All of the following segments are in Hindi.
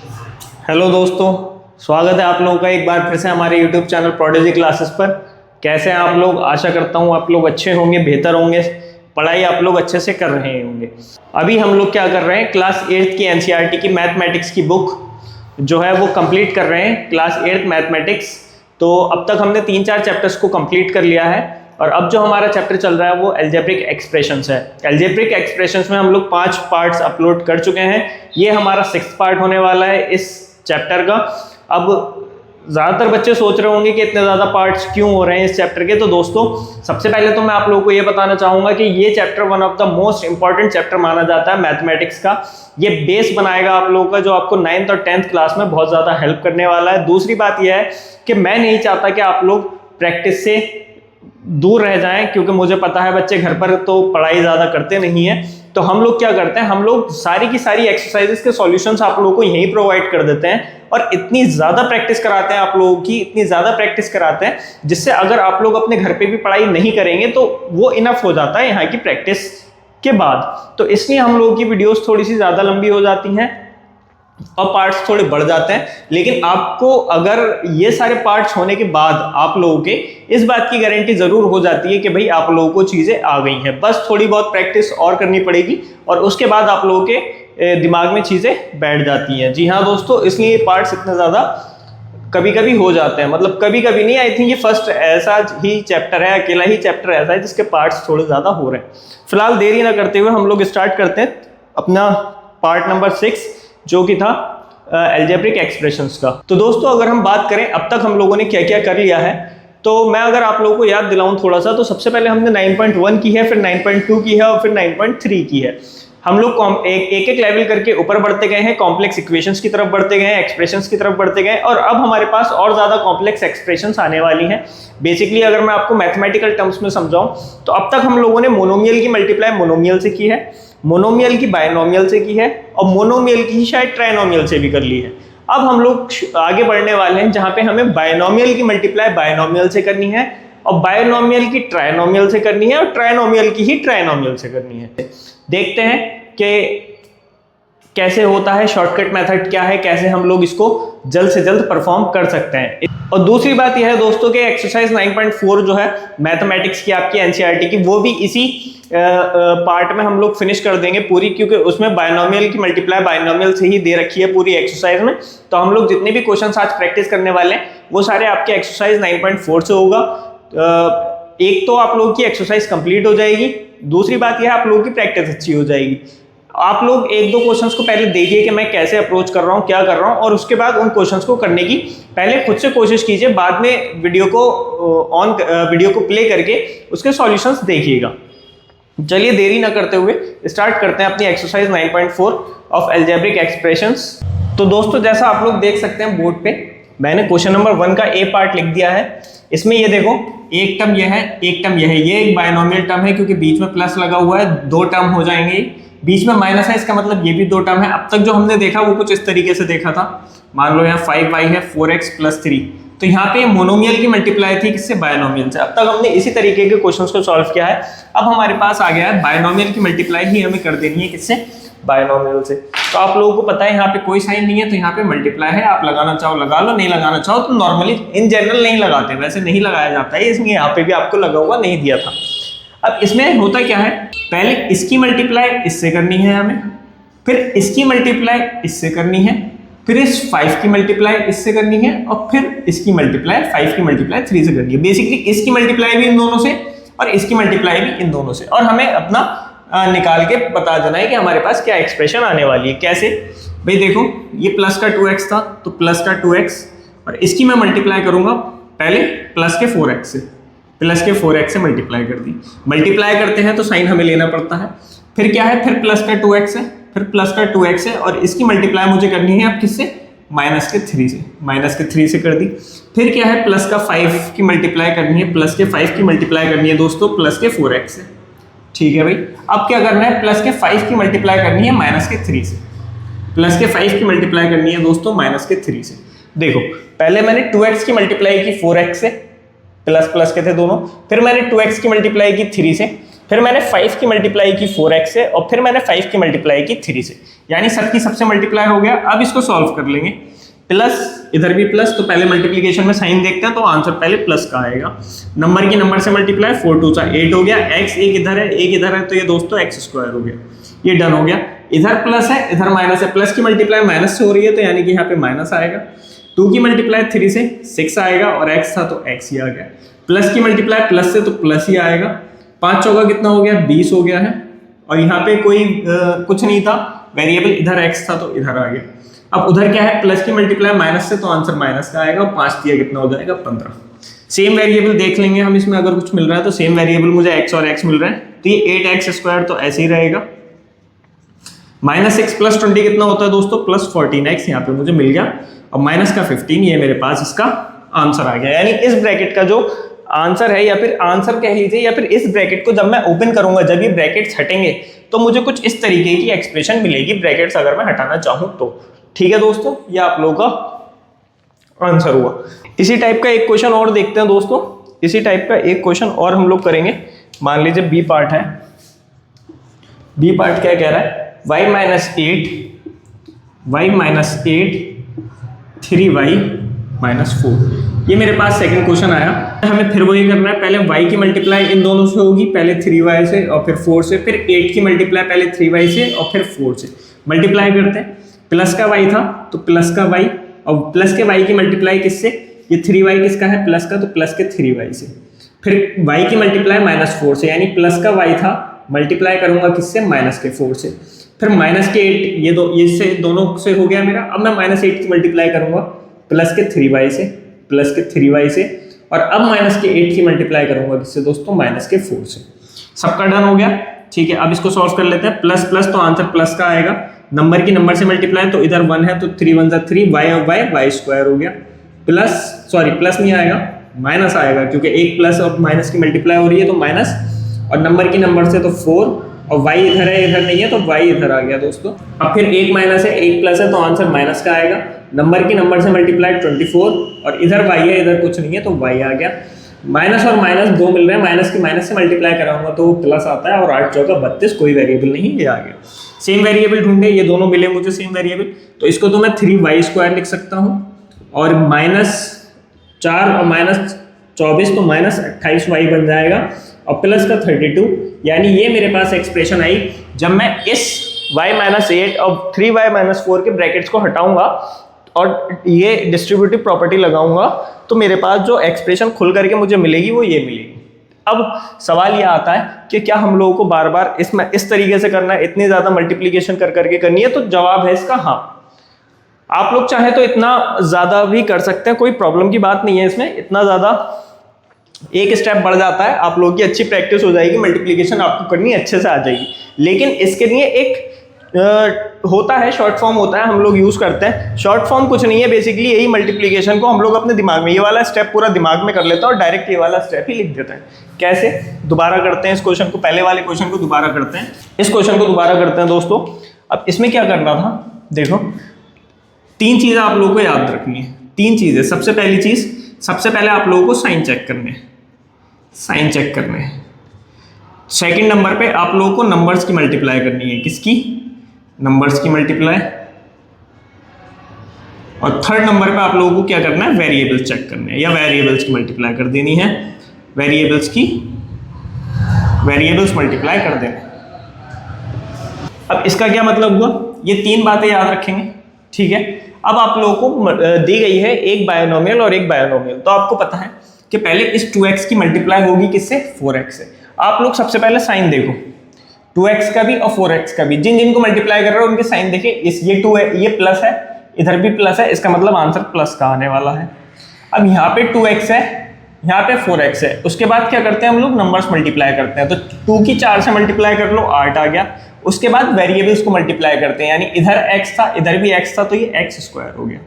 हेलो दोस्तों, स्वागत है आप लोगों का एक बार फिर से हमारे YouTube चैनल प्रोडिजी क्लासेस पर। कैसे हैं आप लोग? आशा करता हूँ आप लोग अच्छे होंगे, बेहतर होंगे, पढ़ाई आप लोग अच्छे से कर रहे होंगे। अभी हम लोग क्या कर रहे हैं, क्लास 8 की NCERT की मैथमेटिक्स की बुक जो है वो कंप्लीट कर रहे हैं, क्लास 8 मैथमेटिक्स। तो अब तक हमने 3-4 चैप्टर्स को कंप्लीट कर लिया है और अब जो हमारा चैप्टर चल रहा है वो अलजेब्रिक एक्सप्रेशंस है। अलजेब्रिक एक्सप्रेशंस में हम लोग 5 पार्ट्स अपलोड कर चुके हैं। ये हमारा 6th पार्ट होने वाला है इस चैप्टर का। अब ज़्यादातर बच्चे सोच रहे होंगे कि इतने ज़्यादा पार्ट्स क्यों हो रहे हैं इस चैप्टर के। तो दोस्तों, सबसे पहले तो मैं आप लोगों को ये बताना चाहूँगा कि ये chapter one of the most important chapter माना जाता है मैथमेटिक्स का। ये बेस बनाएगा आप लोगों का, जो आपको 9th और 10th क्लास में बहुत ज़्यादा हेल्प करने वाला है। दूसरी बात यह है कि मैं नहीं चाहता कि आप लोग प्रैक्टिस से दूर रह जाएं, क्योंकि मुझे पता है बच्चे घर पर तो पढ़ाई ज़्यादा करते नहीं हैं। तो हम लोग क्या करते हैं, हम लोग सारी की सारी एक्सरसाइजेस के सॉल्यूशंस आप लोगों को यहीं प्रोवाइड कर देते हैं और इतनी ज़्यादा प्रैक्टिस कराते हैं आप लोगों की, इतनी ज़्यादा प्रैक्टिस कराते हैं जिससे अगर आप लोग अपने घर पे भी पढ़ाई नहीं करेंगे तो वो इनफ हो जाता है यहाँ की प्रैक्टिस के बाद। तो इसलिए हम लोगों की वीडियोस थोड़ी सी ज़्यादा लंबी हो जाती हैं और पार्ट्स थोड़े बढ़ जाते हैं। लेकिन आपको अगर ये सारे पार्ट्स होने के बाद आप लोगों के इस बात की गारंटी जरूर हो जाती है कि भाई आप लोगों को चीजें आ गई हैं, बस थोड़ी बहुत प्रैक्टिस और करनी पड़ेगी और उसके बाद आप लोगों के दिमाग में चीजें बैठ जाती हैं। जी हाँ दोस्तों, इसलिए पार्ट्स इतने ज्यादा कभी कभी हो जाते हैं, मतलब कभी कभी नहीं, आई थिंक ये फर्स्ट ऐसा ही चैप्टर है, अकेला ही चैप्टर ऐसा है जिसके पार्ट्स थोड़े ज्यादा हो रहे हैं। फिलहाल देरी ना करते हुए हम लोग स्टार्ट करते हैं अपना पार्ट नंबर 6 जो कि था अलजेब्रिक एक्सप्रेशंस का। तो दोस्तों, अगर हम बात करें अब तक हम लोगों ने क्या क्या कर लिया है, तो मैं अगर आप लोगों को याद दिलाऊं थोड़ा सा, तो सबसे पहले हमने 9.1 की है, फिर 9.2 की है और फिर 9.3 की है। हम लोग एक एक लेवल करके ऊपर बढ़ते गए हैं, कॉम्प्लेक्स इक्वेशंस की तरफ बढ़ते गए हैं, एक्सप्रेशंस की तरफ बढ़ते गए और अब हमारे पास और ज्यादा कॉम्प्लेक्स एक्सप्रेशंस आने वाली हैं। बेसिकली अगर मैं आपको मैथमेटिकल टर्म्स में समझाऊं तो अब तक हम लोगों ने मोनोमियल की मल्टीप्लाई मोनोमियल से की है, मोनोमियल की बायनोमियल से की है और मोनोमियल की शायद ट्राइनोमियल से भी कर ली है। अब हम लोग आगे बढ़ने वाले हैं जहां पे हमें बायनोमियल की मल्टीप्लाई बायनोमियल से करनी है और बायनोमियल की ट्राइनोमियल से करनी है और ट्राइनोमियल की ही ट्राइनोमियल से करनी है। देखते हैं कि कैसे होता है, शॉर्टकट मेथड क्या है, कैसे हम लोग इसको जल्द से जल्द परफॉर्म कर सकते हैं। और दूसरी बात यह है दोस्तों कि एक्सरसाइज 9.4 जो है मैथमेटिक्स की आपकी NCERT की, वो भी इसी पार्ट में हम लोग फिनिश कर देंगे पूरी, क्योंकि उसमें बायनोमियल की मल्टीप्लाई बायनोमियल से ही दे रखी है पूरी एक्सरसाइज में। तो हम लोग जितने भी क्वेश्चंस आज प्रैक्टिस करने वाले हैं वो सारे आपके एक्सरसाइज 9.4 से होगा। एक तो आप लोगों की एक्सरसाइज कंप्लीट हो जाएगी, दूसरी बात यह है आप लोगों की प्रैक्टिस अच्छी हो जाएगी। आप लोग 1-2 क्वेश्चंस को पहले देखिए कि मैं कैसे अप्रोच कर रहा हूँ, क्या कर रहा हूँ, और उसके बाद उन क्वेश्चंस को करने की पहले खुद से कोशिश कीजिए, बाद में वीडियो को प्ले करके उसके सॉल्यूशंस देखिएगा। चलिए देरी ना करते हुए स्टार्ट करते हैं अपनी एक्सरसाइज 9.4 ऑफ अलजेब्रिक एक्सप्रेशंस। तो दोस्तों, जैसा आप लोग देख सकते हैं बोर्ड पे मैंने क्वेश्चन नंबर 1 का ए पार्ट लिख दिया है। इसमें ये देखो, एक टर्म यह है, एक टर्म यह है, ये एक बायनोमियल टर्म है क्योंकि बीच में प्लस लगा हुआ है, 2 टर्म हो जाएंगे, बीच में माइनस है, इसका मतलब ये भी 2 टर्म है। अब तक जो हमने देखा वो कुछ इस तरीके से देखा था, मान लो यहाँ 5y है 4x + 3, तो यहाँ पे मोनोमियल की मल्टीप्लाई थी किससे, बायनोमियल से। अब तक हमने इसी तरीके के क्वेश्चंस को सॉल्व किया है। अब हमारे पास आ गया है बायनोमियल की मल्टीप्लाई ही हमें कर देनी है किससे, बायनोमियल से। तो आप लोगों को पता है यहाँ पे कोई साइन नहीं है, तो यहाँ पे मल्टीप्लाई है, आप लगाना चाहो लगा लो, नहीं लगाना चाहो तो नॉर्मली इन जनरल नहीं लगाते, वैसे नहीं लगाया जाता है, इसलिए यहाँ पे भी आपको लगा हुआ नहीं दिया था। अब इसमें होता क्या है, पहले इसकी मल्टीप्लाई इससे करनी है हमें, फिर इसकी मल्टीप्लाई इससे करनी है, फिर इस 5 की मल्टीप्लाई इससे करनी है और फिर इसकी मल्टीप्लाई 5 की मल्टीप्लाई 3 से करनी है। बेसिकली इसकी मल्टीप्लाई भी इन दोनों से और इसकी मल्टीप्लाई भी इन दोनों से, और हमें अपना निकाल के बता देना है कि हमारे पास क्या एक्सप्रेशन आने वाली है। कैसे भाई, देखो ये प्लस का 2x था तो प्लस का 2x, और इसकी मैं मल्टीप्लाई करूंगा पहले प्लस के 4x से, प्लस के 4x से मल्टीप्लाई कर दी। मल्टीप्लाई करते हैं तो साइन हमें लेना पड़ता है, फिर क्या है, फिर प्लस का 2x है, फिर प्लस का 2x है और इसकी मल्टीप्लाई मुझे करनी है अब किससे, माइनस के 3 से, माइनस के 3 से कर दी। फिर क्या है, प्लस का 5 की मल्टीप्लाई करनी है, प्लस के 5 की मल्टीप्लाई करनी है दोस्तों प्लस के 4x से। ठीक है भाई, अब क्या करना है, प्लस के 5 की मल्टीप्लाई करनी है माइनस के 3 से, प्लस के 5 की मल्टीप्लाई करनी है दोस्तों माइनस के 3 से। देखो पहले मैंने 2x की मल्टीप्लाई की 4x से, प्लस प्लस के थे दोनों, फिर मैंने 2x की मल्टीप्लाई की 3 से, फिर मैंने 5 की मल्टीप्लाई की 4x से, और फिर मैंने 5 की मल्टीप्लाई की 3 से, यानी सबकी सबसे मल्टीप्लाई हो गया। अब इसको सॉल्व कर लेंगे, प्लस इधर भी प्लस, तो पहले मल्टीप्लिकेशन में साइन देखते हैं, तो आंसर पहले प्लस का आएगा। नंबर की नंबर से मल्टीप्लाई, 4 2 8 हो गया, x एक इधर है एक इधर है, तो ये दोस्तों x स्क्वायर हो गया, ये डन हो गया। इधर प्लस है इधर माइनस है, प्लस की मल्टीप्लाई माइनस से हो रही है, तो यानी कि यहाँ पे माइनस आएगा। 2 की मल्टीप्लाई 3 से 6 आएगा, और x था तो x ही आ गया। प्लस की मल्टीप्लाई प्लस से तो प्लस ही आएगा। 5 चौका कितना हो गया, 20 हो गया है, और यहाँ पे कोई कुछ नहीं था वेरिएबल, इधर x था तो इधर आ गया। अब उधर क्या है, प्लस की मल्टीप्लाई माइनस से, तो आंसर माइनस का आएगा, और 5 दिया कितना हो जाएगा, 15। सेम वेरिएबल देख लेंगे हम इसमें, अगर कुछ मिल रहा है तो सेम वेरिएबल मुझे x और x मिल रहा है, तो ये 8x स्क्वायर तो ऐसे ही रहेगा। -6 + 20 कितना होता है दोस्तों, +14x यहाँ पे मुझे मिल गया, और माइनस का 15, ये मेरे पास इसका आंसर आ गया। यानी इस ब्रैकेट का जो आंसर है, या फिर आंसर कह लीजिए, या फिर इस ब्रैकेट को जब मैं ओपन करूंगा, जब ये ब्रैकेट्स हटेंगे, तो मुझे कुछ इस तरीके की एक्सप्रेशन मिलेगी, ब्रैकेट्स अगर मैं हटाना चाहूं तो। ठीक है दोस्तों, ये आप लोगों का आंसर हुआ। इसी टाइप का एक क्वेश्चन और देखते हैं दोस्तों, इसी टाइप का एक क्वेश्चन और हम लोग करेंगे। मान लीजिए बी पार्ट है, बी पार्ट क्या कह रहा है, y - 8 3y - 4। ये मेरे पास सेकंड क्वेश्चन आया, हमें फिर वही करना है, पहले y की मल्टीप्लाई इन दोनों से होगी, पहले 3y से और फिर 4 से, फिर 8 की मल्टीप्लाई पहले 3y से और फिर 4 से मल्टीप्लाई करते हैं। प्लस का y था तो प्लस का y, और प्लस के y की मल्टीप्लाई किससे, ये 3y किसका है, प्लस का, तो प्लस के 3y से। फिर y की मल्टीप्लाई -4 से, यानी प्लस का y था, मल्टीप्लाई करूंगा किससे, माइनस के 4 से। फिर माइनस के 8, ये इससे दोनों से हो गया मेरा। अब मैं -8 की मल्टीप्लाई करूंगा प्लस के 3y से, प्लस के 3y से, और अब माइनस के 8 की मल्टीप्लाई करूंगा किससे दोस्तों, माइनस के 4 से। सबका डन हो गया। ठीक है, अब इसको सॉल्व कर लेते हैं। प्लस प्लस तो आंसर प्लस का आएगा, नंबर की नंबर से मल्टीप्लाई, तो इधर 1 है तो 3 1 3, y और y स्क्वायर हो गया, प्लस सॉरी प्लस नहीं आएगा, माइनस आएगा, क्योंकि एक प्लस और माइनस की मल्टीप्लाई हो रही है तो माइनस, और नंबर की नंबर से तो 4, और y इधर है इधर नहीं है तो y इधर आ गया दोस्तों। अब फिर एक माइनस है एक प्लस है, तो आंसर माइनस का आएगा। नंबर की नंबर से मल्टीप्लाई 24, और इधर y है इधर कुछ नहीं है तो y आ गया। माइनस और माइनस 2 मिल रहे हैं, माइनस की माइनस से मल्टीप्लाई कराऊंगा तो वो प्लस आता है, और 8 चौका 32, कोई वेरिएबल नहीं, ये आ गया। सेम वेरिएबल ढूंढे, ये दोनों मिले मुझे सेम वेरिएबल, तो इसको तो मैं 3y स्क्वायर लिख सकता हूँ, और -4 और -24 तो -28y बन जाएगा, और प्लस का 32, यानी ये मेरे पास एक्सप्रेशन आई। जब मैं इस y - 8 और 3y - 4 के ब्रैकेट्स को हटाऊंगा और ये डिस्ट्रीब्यूटिव प्रॉपर्टी लगाऊंगा, तो मेरे पास जो एक्सप्रेशन खुल करके मुझे मिलेगी वो ये मिलेगी। अब सवाल ये आता है कि क्या हम लोगों को बार बार इसमें इस तरीके से करना है, इतनी ज्यादा मल्टीप्लीकेशन कर करके करनी है, तो जवाब है इसका हाँ। आप लोग चाहे तो इतना ज्यादा भी कर सकते हैं, कोई प्रॉब्लम की बात नहीं है इसमें। इतना ज्यादा एक स्टेप बढ़ जाता है, आप लोगों की अच्छी प्रैक्टिस हो जाएगी, मल्टीप्लिकेशन आपको करनी अच्छे से आ जाएगी। लेकिन इसके लिए एक होता है, शॉर्ट फॉर्म होता है, हम लोग यूज करते हैं। शॉर्ट फॉर्म कुछ नहीं है, बेसिकली यही मल्टीप्लिकेशन को हम लोग अपने दिमाग में, ये वाला स्टेप पूरा दिमाग में कर लेते हैं और डायरेक्ट ये वाला स्टेप ही लिख देते हैं। कैसे, दोबारा करते हैं इस क्वेश्चन को, पहले वाले क्वेश्चन को दोबारा करते हैं, इस क्वेश्चन को दोबारा करते हैं दोस्तों। अब इसमें क्या करना था, देखो 3 चीजें आप लोगों को याद रखनी है, 3 चीजें। सबसे पहली चीज, सबसे पहले आप लोगों को साइन चेक करने हैं, साइन चेक करने हैं। सेकंड नंबर पे आप लोगों को नंबर्स की मल्टीप्लाई करनी है, किसकी, नंबर्स की मल्टीप्लाई। और थर्ड नंबर पे आप लोगों को क्या करना है, वेरिएबल्स चेक करने हैं, या वेरिएबल्स की मल्टीप्लाई कर देनी है, वेरिएबल्स की, वेरिएबल्स मल्टीप्लाई कर देना। अब इसका क्या मतलब हुआ, ये 3 बातें याद रखेंगे, ठीक है। अब आप लोगों को दी गई है एक बायनोमियल और एक बायनोमियल, तो आपको पता है कि पहले इस 2x की मल्टीप्लाई होगी किससे, 4x से। आप लोग सबसे पहले साइन देखो, 2x का भी और 4x का भी, जिन जिनको मल्टीप्लाई कर रहे हो उनके साइन देखिए। इस ये 2 है, ये प्लस है, इधर भी प्लस है, इसका मतलब आंसर प्लस का आने वाला है। अब यहाँ पे 2x है, यहाँ पे 4x है। उसके बाद क्या करते हैं हम लोग, नंबर्स मल्टीप्लाई करते हैं। तो 2 की 4 से मल्टीप्लाई कर लो, 8 आ गया। उसके बाद वेरिएबल्स को मल्टीप्लाई करते हैं, यानी इधर x था इधर भी x था, तो ये x स्क्वायर हो गया,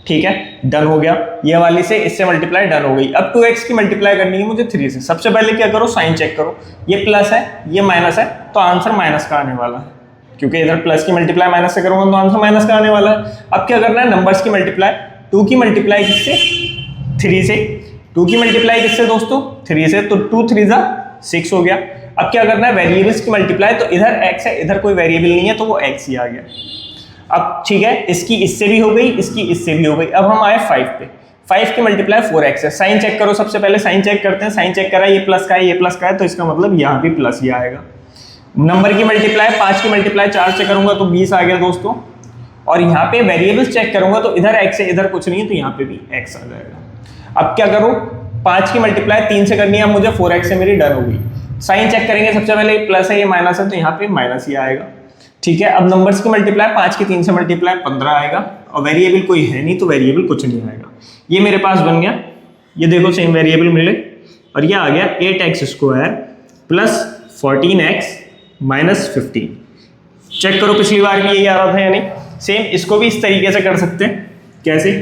ठीक है, डन हो गया। ये वाली से इससे मल्टीप्लाई डन हो गई। अब 2x की मल्टीप्लाई करनी है मुझे 3 से। सबसे पहले क्या करो, साइन चेक करो, ये प्लस है ये माइनस है, तो आंसर माइनस का आने वाला है, क्योंकि इधर प्लस की मल्टीप्लाई माइनस से करूंगा तो आंसर माइनस का आने वाला है। अब क्या करना है, नंबर्स की मल्टीप्लाई। 2 की मल्टीप्लाई किससे, 3 से। 2 की मल्टीप्लाई किससे दोस्तों, 3 से, तो 2 3 जा 6 हो गया। अब क्या करना है, वेरिएबल्स की मल्टीप्लाई, तो इधर x है, इधर कोई वेरिएबल नहीं है तो वो x ही आ गया। अब ठीक है, इसकी इससे भी हो गई, इसकी इससे भी हो गई। अब हम आए 5 पे, 5 की मल्टीप्लाई 4x है। साइन चेक करो, सबसे पहले साइन चेक करते हैं। साइन चेक करा, ये प्लस का है, ये प्लस का है, तो इसका मतलब यहाँ भी प्लस ही आएगा। नंबर की मल्टीप्लाई 5 की मल्टीप्लाई 4 से करूंगा तो 20 आ गया दोस्तों। और यहाँ पे वेरिएबल्स चेक करूंगा तो इधर x है, इधर कुछ नहीं है, तो यहाँ पे भी x आ जाएगा। अब क्या करूं, 5 की मल्टीप्लाई 3 से करनी है, मुझे 4x से मेरी डन हो गई। साइन चेक करेंगे, सबसे पहले प्लस है, ये माइनस है, तो यहाँ पे माइनस ही आएगा। ठीक है, अब नंबर्स की मल्टीप्लाई 5 की 3 से मल्टीप्लाई 15 आएगा, और वेरिएबल कोई है नहीं तो वेरिएबल कुछ नहीं आएगा। ये मेरे पास बन गया, ये देखो सेम वेरिएबल मिले, और ये आ गया 8x square plus 14x minus 15। Check करो पिछली बार भी यही आ रहा था या नहीं। सेम इसको भी इस तरीके से कर सकते हैं। कैसे,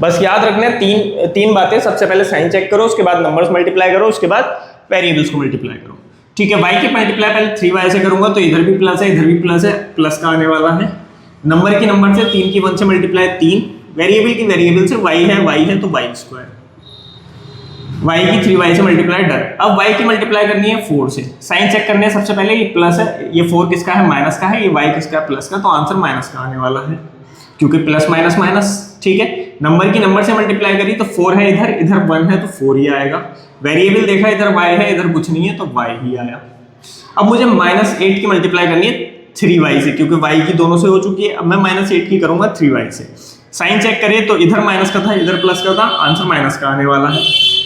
बस याद रखना है तीन बातें। सबसे पहले साइन चेक करो, उसके बाद नंबर्स मल्टीप्लाई करो, उसके बाद वेरिएबल्स को मल्टीप्लाई करो। ठीक है, y की मल्टीप्लाई पहले 3y से करूंगा तो इधर भी प्लस है, इधर भी प्लस है, प्लस का आने वाला है। नंबर की नंबर से 3 की 1 से मल्टीप्लाई 3, वेरिएबल की वेरिएबल से y है तो y स्क्वायर, y की 3y से मल्टीप्लाई डन। अब y की मल्टीप्लाई करनी है 4 से। साइन चेक करने है, सबसे पहले ये प्लस है, ये 4 किसका है, माइनस का है, ये y किसका है, प्लस का, तो आंसर माइनस का आने वाला है, क्योंकि प्लस माइनस माइनस। ठीक है, नंबर की नंबर से मल्टीप्लाई करी तो 4 है, इधर 1 है तो 4 ही आएगा। वेरिएबल देखा, इधर y है, इधर कुछ नहीं है तो y ही आया। अब मुझे -8 की मल्टीप्लाई करनी है 3y से, क्योंकि y की दोनों से हो चुकी है। अब मैं -8 की करूंगा 3y से। साइन चेक करें तो इधर माइनस का था, इधर प्लस का था, आंसर माइनस का आने वाला है।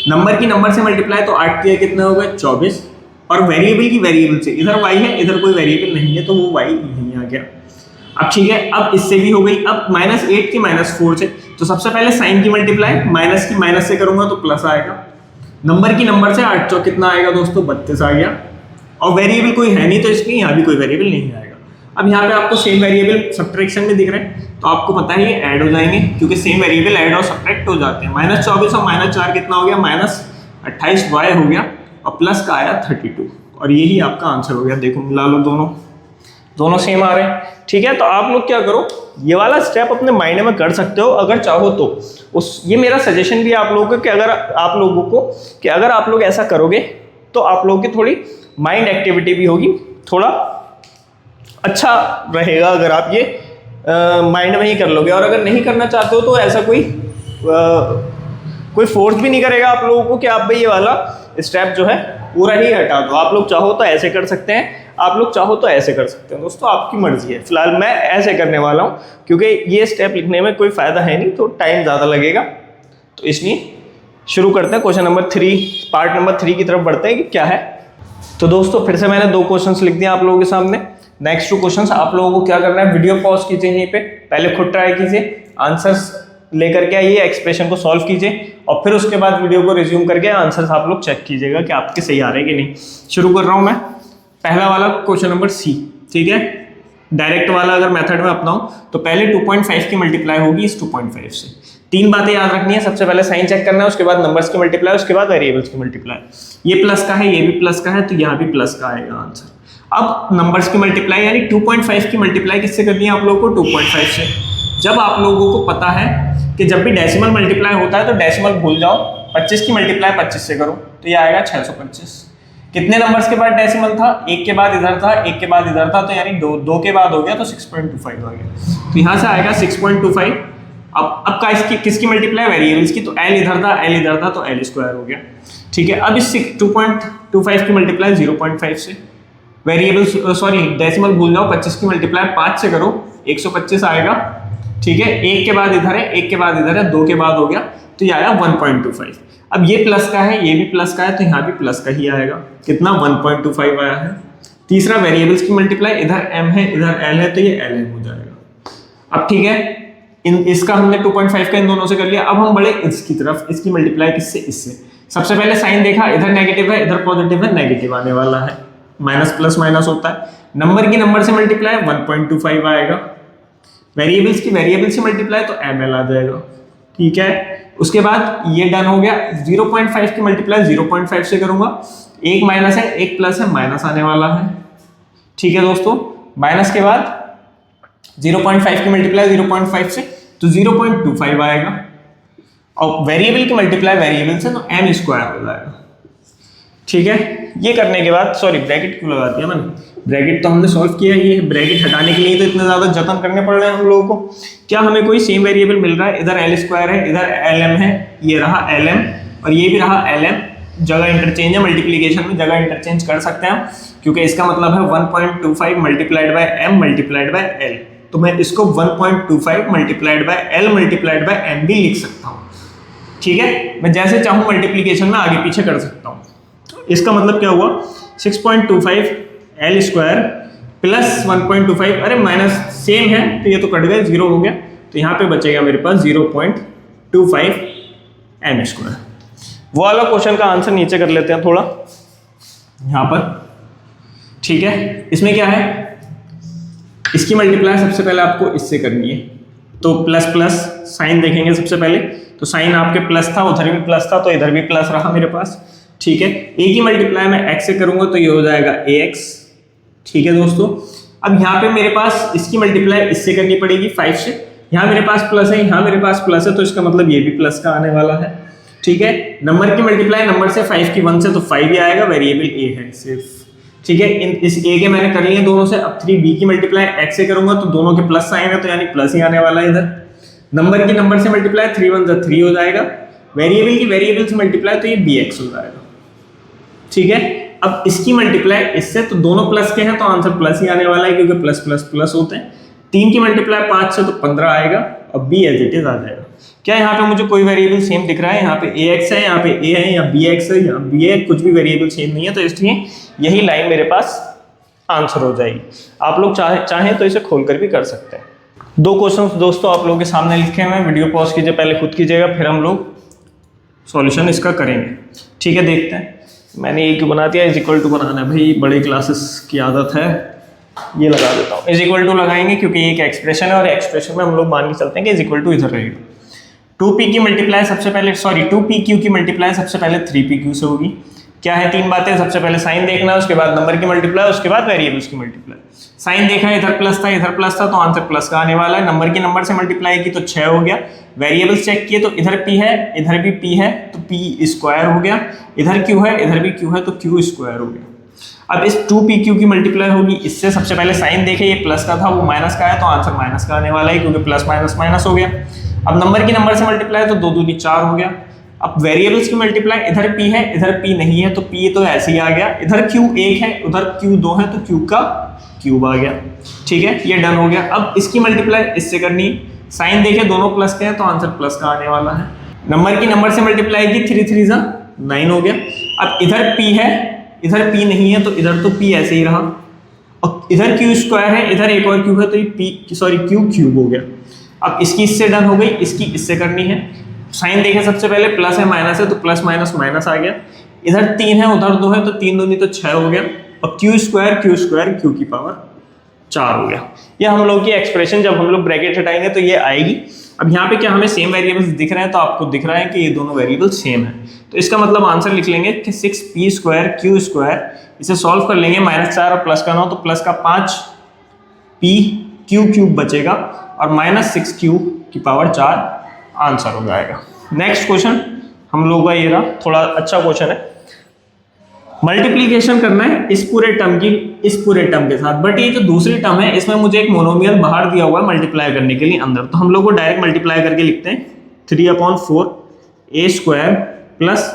नंबर की नंबर से मल्टीप्लाई तो 8 के कितने हो गए, 24, और वेरिएबल की वेरिएबल से, इधर y है, इधर कोई वेरिएबल नहीं है तो वो y यहीं आ गया। अब ठीक है, अब इससे भी हो गई। अब -8 की -4 से, तो सबसे पहले साइन की मल्टीप्लाई माइनस की माइनस से करूंगा तो प्लस आएगा। नंबर की नंबर से 8 चौक कितना आएगा दोस्तों, 32 आ गया। और वेरिएबल कोई है नहीं तो इसलिए यहाँ भी कोई वेरिएबल नहीं आएगा। अब यहाँ पे आपको सेम वेरिएबल सब्ट्रैक्शन में दिख रहे हैं, तो आपको पता है ये ऐड हो जाएंगे, क्योंकि सेम वेरिएबल ऐड और सब्ट्रैक्ट हो जाते हैं। -24 और -4 कितना हो गया, -28y हो गया, और प्लस का आया 32, और यही आपका आंसर हो गया। देखो मिला लो, दोनों सेम आ रहे हैं। ठीक है, तो आप लोग क्या करो, ये वाला स्टेप अपने माइंड में कर सकते हो अगर चाहो तो। ये मेरा सजेशन भी है आप लोगों को कि अगर आप लोग ऐसा करोगे तो आप लोगों की थोड़ी माइंड एक्टिविटी भी होगी, थोड़ा अच्छा रहेगा अगर आप ये माइंड में ही कर लोगे। और अगर नहीं करना चाहते हो तो ऐसा कोई फोर्स भी नहीं करेगा आप लोगों को कि आप भाई ये वाला स्टेप जो है पूरा ही हटा दो। आप लोग चाहो तो ऐसे कर सकते हैं, आप लोग चाहो तो ऐसे कर सकते हैं। दोस्तों आपकी मर्जी है, फिलहाल मैं ऐसे करने वाला हूँ क्योंकि ये स्टेप लिखने में कोई फायदा है नहीं, तो टाइम ज़्यादा लगेगा, तो इसलिए शुरू करते हैं। क्वेश्चन नंबर 3, पार्ट नंबर 3 की तरफ बढ़ते हैं कि क्या है। तो दोस्तों फिर से मैंने 2 क्वेश्चंस लिख दिए आप लोगों के सामने। नेक्स्ट 2 क्वेश्चंस आप लोगों को क्या करना है, वीडियो पॉज कीजिए, यहीं पे पहले खुद ट्राई कीजिए, आंसर्स लेकर के आइए, एक्सप्रेशन को सॉल्व कीजिए, और फिर उसके बाद वीडियो को रिज्यूम करके आंसर्स आप लोग चेक कीजिएगा कि आपके सही आ रहे हैं कि नहीं। शुरू कर रहा हूं मैं, पहला वाला क्वेश्चन नंबर सी। ठीक है, डायरेक्ट वाला अगर मेथड में अपनाऊं तो पहले 2.5 की मल्टीप्लाई होगी इस 2.5 से। 3 बातें याद रखनी है, सबसे पहले साइन चेक करना है, उसके बाद नंबर्स की मल्टीप्लाई, उसके बाद वेरिएबल्स की मल्टीप्लाई। ये प्लस का है, ये भी प्लस का है, तो यहाँ भी प्लस का आएगा आंसर। अब नंबर्स की मल्टीप्लाई यानी 2.5 की मल्टीप्लाई किससे करनी है आप लोगों को, 2.5 से। जब आप लोगों को पता है कि जब भी डेसिमल मल्टीप्लाई होता है तो डेसिमल भूल जाओ, 25 की मल्टीप्लाई 25 से करो तो ये आएगा 625। कितने नंबर्स के बाद डेसिमल था, 1 के बाद इधर था, 1 के बाद इधर था, तो यानी 2 के बाद हो गया तो 6.25 आ गया, तो यहाँ से आएगा 6.25। अब का इसकी किसकी मल्टीप्लाई, वेरिएबल्स की, तो L इधर था तो L स्क्वायर हो गया। ठीक है, अब इस 2.25 की मल्टीप्लाई 0.5 से, वेरिएबल्स डेसिमल भूल जाओ, 25 की मल्टीप्लाई 5 से करो 125 आएगा। ठीक है, 1 के बाद इधर है, 1 के बाद इधर है, 2 के बाद हो गया तो ये आया 1.25। अब ये प्लस का है, ये भी प्लस का है, तो यहाँ भी प्लस का ही आएगा, कितना 1.25 आया है। तीसरा वेरिएबल्स की मल्टीप्लाई, इधर m है इधर l है, तो ये ln हो जाएगा। अब ठीक है, इसका हमने 2.5 का इन दोनों से कर लिया। अब हम बढ़े इसकी तरफ, इसकी मल्टीप्लाई किससे, इससे। सबसे पहले साइन देखा, इधर नेगेटिव है, इधर पॉजिटिव है, नेगेटिव आने वाला है, माइनस प्लस माइनस होता है। नंबर की नंबर से मल्टीप्लाई 1.25 आएगा, वेरिएबल्स की वेरिएबल से मल्टीप्लाई तो ml आ जाएगा। ठीक है, उसके बाद ये डन हो गया। 0.5 की मल्टीप्लाई 0.5 से करूंगा, एक माइनस है एक प्लस है, माइनस आने वाला है। ठीक है दोस्तों, माइनस के बाद 0.5 की मल्टीप्लाई 0.5 से तो 0.25 आएगा, और वेरिएबल की मल्टीप्लाई वेरिएबल से तो m स्क्वायर हो जाएगा। ठीक है, ये करने के बाद, सॉरी ब्रैकेट क्यों लगा दिया मैंने, ब्रैकेट तो हमने सॉल्व किया, ये ब्रैकेट हटाने के लिए तो इतने ज्यादा जतन करने पड़ रहे हैं हम लोगों को। क्या हमें कोई सेम वेरिएबल मिल रहा है, इधर L स्क्वायर है, इधर LM है, ये रहा LM और ये भी रहा LM, जगह इंटरचेंज है, मल्टीप्लीकेशन में जगह इंटरचेंज कर सकते हैं क्योंकि इसका मतलब है 1.25 multiplied by M multiplied by L, तो मैं इसको 1.25 multiplied by L multiplied by M भी लिख सकता हूँ। ठीक है, मैं जैसे चाहूँ मल्टीप्लीकेशन में आगे पीछे कर सकता हूँ। तो इसका मतलब क्या हुआ, 6.25 L स्क्वायर प्लस 1.25, अरे माइनस सेम है तो ये तो कट गए, 0 हो गया, तो यहाँ पे बचेगा मेरे पास 0.25 M स्क्वायर। वो वाला क्वेश्चन का आंसर नीचे कर लेते हैं थोड़ा यहाँ पर। ठीक है, इसमें क्या है, इसकी मल्टीप्लाई सबसे पहले आपको इससे करनी है, तो प्लस प्लस साइन देखेंगे सबसे पहले, तो साइन आपके प्लस था, उधर भी प्लस था, तो इधर भी प्लस रहा मेरे पास। ठीक है, एक ही मल्टीप्लाई मैं x से करूंगा तो ये हो जाएगा ax। ठीक है दोस्तों, अब यहाँ पे मेरे पास इसकी मल्टीप्लाई इससे करनी पड़ेगी 5 से, यहाँ मेरे पास प्लस है, यहाँ मेरे पास प्लस है, तो इसका मतलब ये भी प्लस का आने वाला है। ठीक है, नंबर की मल्टीप्लाई नंबर से, 5 की 1 से, तो 5 ही आएगा, वेरिएबल a है सिर्फ। ठीक है, इस a के मैंने कर लिए दोनों से। अब 3b की मल्टीप्लाई x से करूंगा तो दोनों के प्लस साइन है, तो यानी प्लस ही आने वाला है इधर। नंबर की नंबर से मल्टीप्लाई 3 1 3 हो जाएगा, वेरिएबल की वेरिएबल से मल्टीप्लाई तो ये bx हो जाएगा। ठीक है, अब इसकी मल्टीप्लाई इससे, तो दोनों प्लस के हैं तो आंसर प्लस ही आने वाला है क्योंकि प्लस प्लस प्लस होते हैं। 3 की मल्टीप्लाई 5 से तो 15 आएगा और b एज इट इज आ जाएगा। क्या यहाँ पे मुझे कोई वेरिएबल सेम दिख रहा है, यहाँ पे ax है, यहाँ पे a है, यहाँ bx है, यहाँ b है, कुछ भी वेरिएबल सेम नहीं है, तो इसलिए यही लाइन मेरे पास आंसर हो जाएगी। आप लोग चाहें तो इसे खोलकर भी कर सकते हैं। 2 क्वेश्चंस दोस्तों आप लोगों के सामने लिखे हुए हैं, वीडियो पॉज कीजिए, पहले खुद कीजिएगा, फिर हम लोग सॉल्यूशन इसका करेंगे। ठीक है, देखते हैं। मैंने ये क्यों बना दिया, इज इक्वल टू बनाना है भाई, बड़ी क्लासेस की आदत है, ये लगा देता हूँ। इज इक्वल टू लगाएंगे क्योंकि एक एक्सप्रेशन है और एक्सप्रेशन में हम लोग मान के चलते हैं कि इज इक्वल टू इधर रहेगा। 2p की मल्टीप्लाई सबसे पहले, सॉरी 2pq की मल्टीप्लाई सबसे पहले 3pq से होगी। क्या है 3 बातें, सबसे पहले साइन देखना है, उसके बाद नंबर की मल्टीप्लाई, उसके बाद वेरिएबल्स की मल्टीप्लाई। साइन देखा, इधर प्लस था, इधर प्लस था, तो आंसर प्लस का आने वाला है। नंबर की नंबर से मल्टीप्लाई की तो 6 हो गया। वेरिएबल्स चेक किए तो इधर p है, इधर भी p है, तो p स्क्वायर हो गया। इधर q है, इधर भी q है, तो q स्क्वायर हो गया। अब इस 2pq की मल्टीप्लाई होगी इससे, सबसे पहले साइन देखे, ये प्लस का था, वो माइनस का है, तो आंसर माइनस का आने वाला है क्योंकि प्लस माइनस माइनस हो गया। अब नंबर की नंबर से मल्टीप्लाई तो 2 दूनी 4 हो गया। अब वेरिएबल्स की मल्टीप्लाई, इधर p है, इधर p नहीं है, तो p तो ऐसे ही आ गया। इधर q 1 है, उधर q 2 है, तो q का क्यूब आ गया। ठीक है, ये डन हो गया। अब इसकी मल्टीप्लाई इससे करनी, साइन देखे दोनों प्लस के हैं, तो आंसर प्लस का आने वाला है। नंबर की नंबर से मल्टीप्लाई की, 3 3 9 हो गया। अब इधर p है, इधर p नहीं है, तो इधर तो p ऐसे ही रहा। और इधर q स्क्वायर है, इधर एक और q है, तो ये q क्यूब हो गया। अब इसकी इससे डन हो गई, इसकी इससे करनी है। साइन देखें सबसे पहले, प्लस है माइनस है, तो प्लस माइनस माइनस आ गया। इधर 3 है, उधर 2 है, तो 3 दूनी तो 6 हो गया। और q स्क्वायर q की पावर 4 हो गया। ये हम लोग की एक्सप्रेशन, जब हम लोग ब्रैकेट हटाएंगे तो ये आएगी। अब यहाँ पे क्या हमें सेम वेरिएबल्स दिख रहे हैं, तो आपको दिख रहा है कि ये दोनों वेरिएबल सेम है, तो इसका मतलब आंसर लिख लेंगे कि 6p स्क्वायर q स्क्वायर, इसे सॉल्व कर लेंगे, -4 और प्लस का 9, तो प्लस का 5p q क्यूब बचेगा और -6q की पावर 4 आंसर हो जाएगा। नेक्स्ट क्वेश्चन हम लोग का ये रहा, थोड़ा अच्छा क्वेश्चन है। मल्टीप्लीकेशन करना है इस पूरे टर्म की इस पूरे टर्म के साथ, बट ये जो दूसरी टर्म है इसमें मुझे एक मोनोमियल बाहर दिया हुआ है मल्टीप्लाई करने के लिए अंदर, तो हम लोग को डायरेक्ट मल्टीप्लाई करके लिखते हैं 3/4 a square plus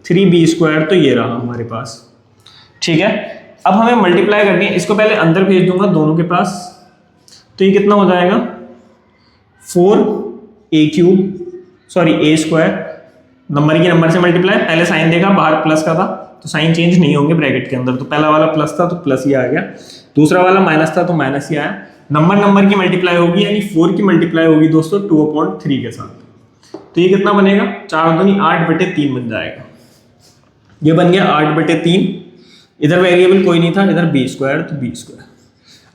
3b square, तो ये रहा हमारे पास। ठीक है, अब हमें मल्टीप्लाई करनी है, इसको पहले अंदर भेज दूंगा दोनों के पास, तो ये कितना हो जाएगा 4a स्क्वायर, नंबर की नंबर से मल्टीप्लाई, पहले साइन देखा बाहर प्लस का था, तो साइन चेंज नहीं होंगे ब्रैकेट के अंदर, तो पहला वाला प्लस था तो प्लस ही आ गया, दूसरा वाला माइनस था तो माइनस ही आया। नंबर की मल्टीप्लाई होगी, यानी 4 की मल्टीप्लाई होगी दोस्तों 2/3 के साथ, तो ये कितना बनेगा 4 दूनी 8/3 बन जाएगा। ये बन गया 8/3, इधर वेरिएबल कोई नहीं था, इधर b स्क्वायर, तो b स्क्वायर।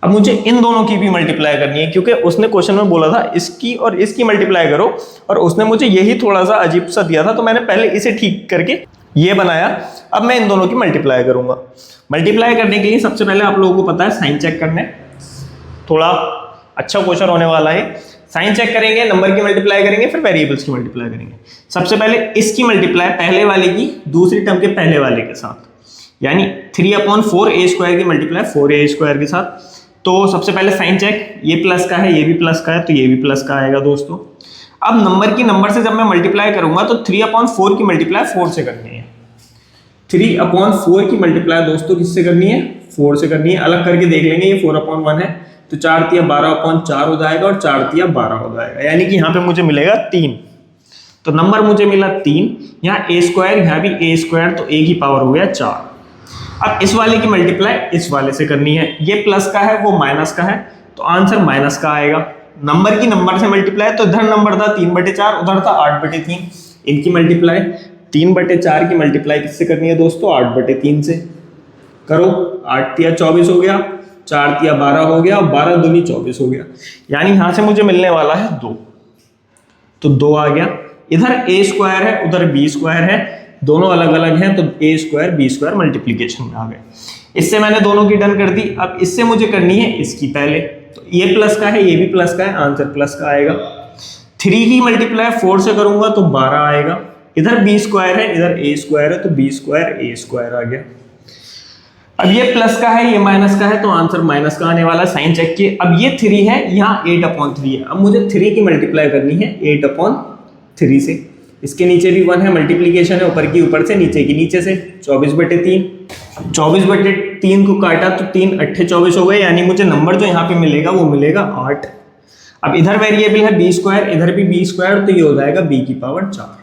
अब मुझे इन दोनों की भी मल्टीप्लाई करनी है, क्योंकि उसने क्वेश्चन में बोला था इसकी और इसकी मल्टीप्लाई करो, और उसने मुझे यही थोड़ा सा अजीब सा दिया था, तो मैंने पहले इसे ठीक करके ये बनाया। अब मैं इन दोनों की मल्टीप्लाई करूंगा। मल्टीप्लाई करने के लिए सबसे पहले आप लोगों को पता है साइन चेक करने, थोड़ा अच्छा क्वेश्चन होने वाला है। साइन चेक करेंगे, नंबर की मल्टीप्लाई करेंगे, फिर वेरिएबल्स की मल्टीप्लाई करेंगे। सबसे पहले इसकी मल्टीप्लाई पहले वाले की दूसरी टर्म के पहले वाले के साथ, यानी 3/4 ए स्क्वायर की मल्टीप्लाई 4a स्क्वायर के साथ। तो सबसे पहले साइन चेक, ये प्लस का है ये भी प्लस का है तो ये भी प्लस का आएगा दोस्तों। अब नंबर की नंबर से जब मैं मल्टीप्लाई करूंगा तो 3/4 की मल्टीप्लाई 4 से करनी है। 3/4 की मल्टीप्लाई दोस्तों किससे करनी है? 4 से करनी है। अलग करके देख लेंगे, ये 4/1 है तो 4 तिया 12/4 हो जाएगा और 4 तिया 12 हो जाएगा, यानी कि यहाँ पे मुझे मिलेगा 3। तो नंबर मुझे मिला 3, यहाँ ए स्क्वायर यहाँ भी ए स्क्वायर तो ए की पावर हो गया 4। अब इस वाले की मल्टीप्लाई इस वाले से करनी है, ये प्लस का है वो माइनस का है तो आंसर माइनस का आएगा। नंबर की नंबर से मल्टीप्लाई, तो इधर नंबर था 3/4 उधर था 8/3, इनकी मल्टीप्लाई 3/4 की मल्टीप्लाई किससे करनी है दोस्तों? 8/3 से करो। 8 तिया 24 हो गया, 4 तिया 12 हो गया और 12 दूनी 24 हो गया, यानी यहां से मुझे मिलने वाला है 2। तो 2 आ गया। इधर ए स्क्वायर है उधर बी स्क्वायर है, दोनों अलग अलग हैं तो ए स्क्वायर बी स्क्वायर मल्टीप्लीकेशन में आ गए। इससे मैंने दोनों की डन कर दी। अब इससे मुझे करनी है इसकी पहले, तो ये प्लस का है ये भी प्लस का है, आंसर प्लस का आएगा। 3 की मल्टीप्लाई 4 से करूंगा तो 12 आएगा। इधर बी स्क्वायर है इधर ए स्क्वायर है तो बी स्क्वायर ए स्क्वायर आ गया। अब ये प्लस का है ये माइनस का है तो आंसर माइनस का आने वाला। साइन चेक किए। अब ये 3 है यहाँ 8/3 है, अब मुझे 3 की मल्टीप्लाई करनी है 8/3 से। इसके नीचे भी 1 है, मल्टीप्लीकेशन है, ऊपर की ऊपर से नीचे की नीचे से। 24/3, 24/3 को काटा तो 3 8 24 हो गए, यानी मुझे नंबर जो यहाँ पे मिलेगा वो मिलेगा 8। अब इधर वेरिएबल है बी स्क्वायर इधर भी बी स्क्वायर तो ये हो जाएगा बी की पावर 4।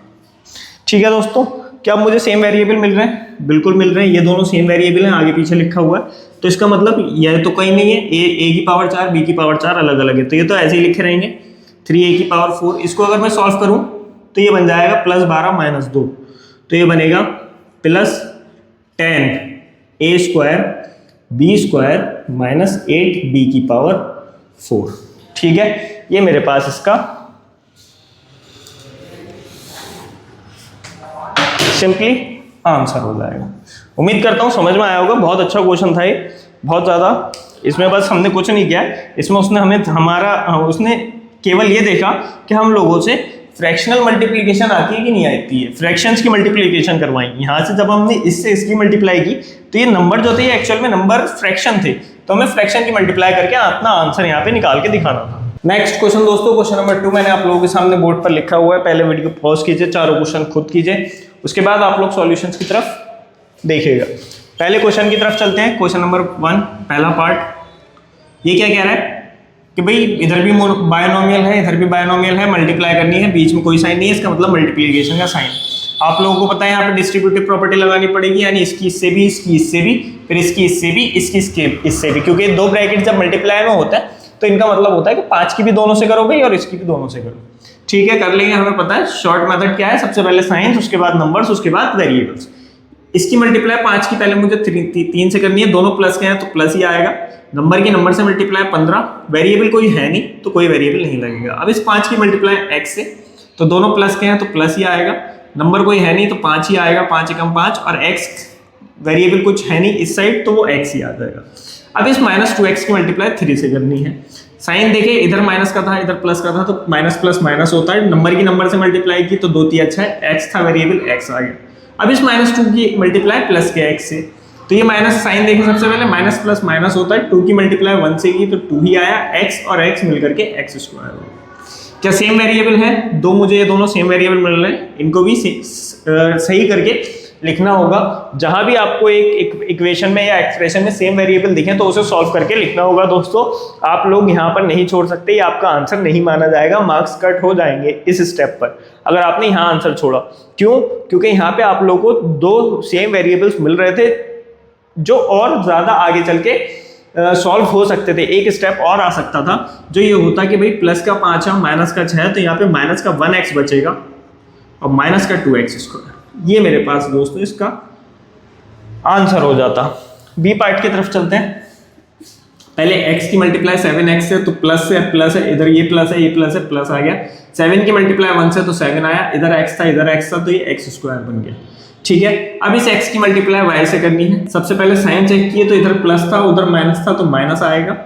ठीक है दोस्तों, क्या मुझे सेम वेरिएबल मिल रहे हैं? बिल्कुल मिल रहे हैं, ये दोनों सेम वेरिएबल हैं, आगे पीछे लिखा हुआ है तो इसका मतलब यह तो कहीं नहीं है, ए की पावर 4 बी की पावर 4 अलग अलग है तो ये तो ऐसे ही लिखे रहेंगे। 3a की पावर 4, इसको अगर मैं सॉल्व करूं तो ये बन जाएगा +12 - 2 तो ये बनेगा +10 a square B square -8 B की पावर 4। ठीक है, ये मेरे पास इसका सिंपली आंसर हो जाएगा। उम्मीद करता हूँ समझ में आया होगा। बहुत अच्छा क्वेश्चन था ये, बहुत ज़्यादा। इसमें बस हमने कुछ नहीं किया, इसमें उसने केवल ये देखा कि हम लोगों से फ्रैक्शनल मल्टीप्लिकेशन आती है कि नहीं आती है, फ्रैक्शंस की मल्टीप्लिकेशन करवाई। यहाँ से जब हमने इससे इसकी मल्टीप्लाई की तो ये नंबर जो थे ये एक्चुअल में नंबर फ्रैक्शन थे, तो हमें फ्रैक्शन की मल्टीप्लाई करके अपना आंसर यहाँ पे निकाल के दिखाना था। नेक्स्ट क्वेश्चन दोस्तों, क्वेश्चन नंबर 2 मैंने आप लोगों के सामने बोर्ड पर लिखा हुआ है। पहले वीडियो पॉज कीजिए, चारों क्वेश्चन खुद कीजिए, उसके बाद आप लोग सॉल्यूशंस की तरफ देखिएगा। पहले क्वेश्चन की तरफ चलते हैं। क्वेश्चन नंबर 1 पहला पार्ट, ये क्या कह रहा है कि भाई इधर भी बायनोमियल है इधर भी बायनोमियल है, मल्टीप्लाई करनी है, बीच में कोई साइन नहीं है, इसका मतलब मल्टीप्लिकेशन का साइन। आप लोगों को पता है यहाँ पे डिस्ट्रीब्यूटिव प्रॉपर्टी लगानी पड़ेगी, यानी इसकी इससे भी इसकी इससे भी फिर इसकी इससे भी इसकी इससे भी, क्योंकि 2 ब्रैकेट जब मल्टीप्लाई में होता है तो इनका मतलब होता है कि 5 की भी दोनों से करो भाई और इसकी भी दोनों से करो। ठीक है, कर लेंगे। हमें पता है शॉर्ट मेथड क्या है, सबसे पहले साइंस उसके बाद नंबर्स उसके बाद वेरिएबल्स। इसकी मल्टीप्लाई 5 की पहले मुझे 3 से करनी है, दोनों प्लस के हैं तो प्लस ही आएगा। नंबर की नंबर से मल्टीप्लाई 15, वेरिएबल कोई है नहीं तो कोई वेरिएबल नहीं लगेगा। अब इस 5 की मल्टीप्लाई x से, तो दोनों प्लस के हैं तो प्लस ही आएगा, नंबर कोई है नहीं तो 5 ही आएगा, 5 × 5 और x वेरिएबल कुछ है नहीं इस साइड तो वो x ही आ जाएगा। अब इस -2x की मल्टीप्लाई 3 से करनी है। साइन देखिए, इधर माइनस का था इधर प्लस का था तो माइनस प्लस माइनस होता है। नंबर की नंबर से मल्टीप्लाई की तो 2 3 अच्छा है, x था वेरिएबल x आ गया। अब इस -2 की मल्टीप्लाई प्लस के x से, तो ये माइनस साइन देखिए, सबसे पहले माइनस प्लस माइनस होता है। 2 की मल्टीप्लाई 1 से की तो 2 ही आया, x और x मिलकर के x स्क्वायर हो। क्या सेम वेरिएबल है? दो मुझे ये दोनों सेम वेरिएबल मिल रहे हैं, इनको भी सही करके लिखना होगा। जहां भी आपको एक इक्वेशन में या एक्सप्रेशन में सेम वेरिएबल दिखे तो उसे सॉल्व करके लिखना होगा दोस्तों। आप लोग यहाँ पर नहीं छोड़ सकते, ये आपका आंसर नहीं माना जाएगा, मार्क्स कट हो जाएंगे इस स्टेप पर अगर आपने यहाँ आंसर छोड़ा। क्यों? क्योंकि यहाँ पे आप लोगों को 2 सेम वेरिएबल्स मिल रहे थे जो और ज्यादा आगे चल के सॉल्व हो सकते थे। एक स्टेप और आ सकता था जो ये होता कि भाई प्लस का 5 है माइनस का 6 है, तो यहाँ पे माइनस का 1x बचेगा और माइनस का 2x स्क्वायर। ये मेरे पास दोस्तों इसका आंसर हो जाता। बी पार्ट की तरफ चलते हैं। पहले x की मल्टीप्लाई 7x से तो प्लस से प्लस है, इधर ये प्लस है ये प्लस है, प्लस आ गया। 7 की मल्टीप्लाई 1 से तो 7 आया, इधर x था इधर x था तो ये x स्क्वायर बन गया। ठीक है, अब इस x की मल्टीप्लाई y से करनी है। सबसे पहले साइन चेक किए तो इधर प्लस था उधर माइनस था तो माइनस आएगा।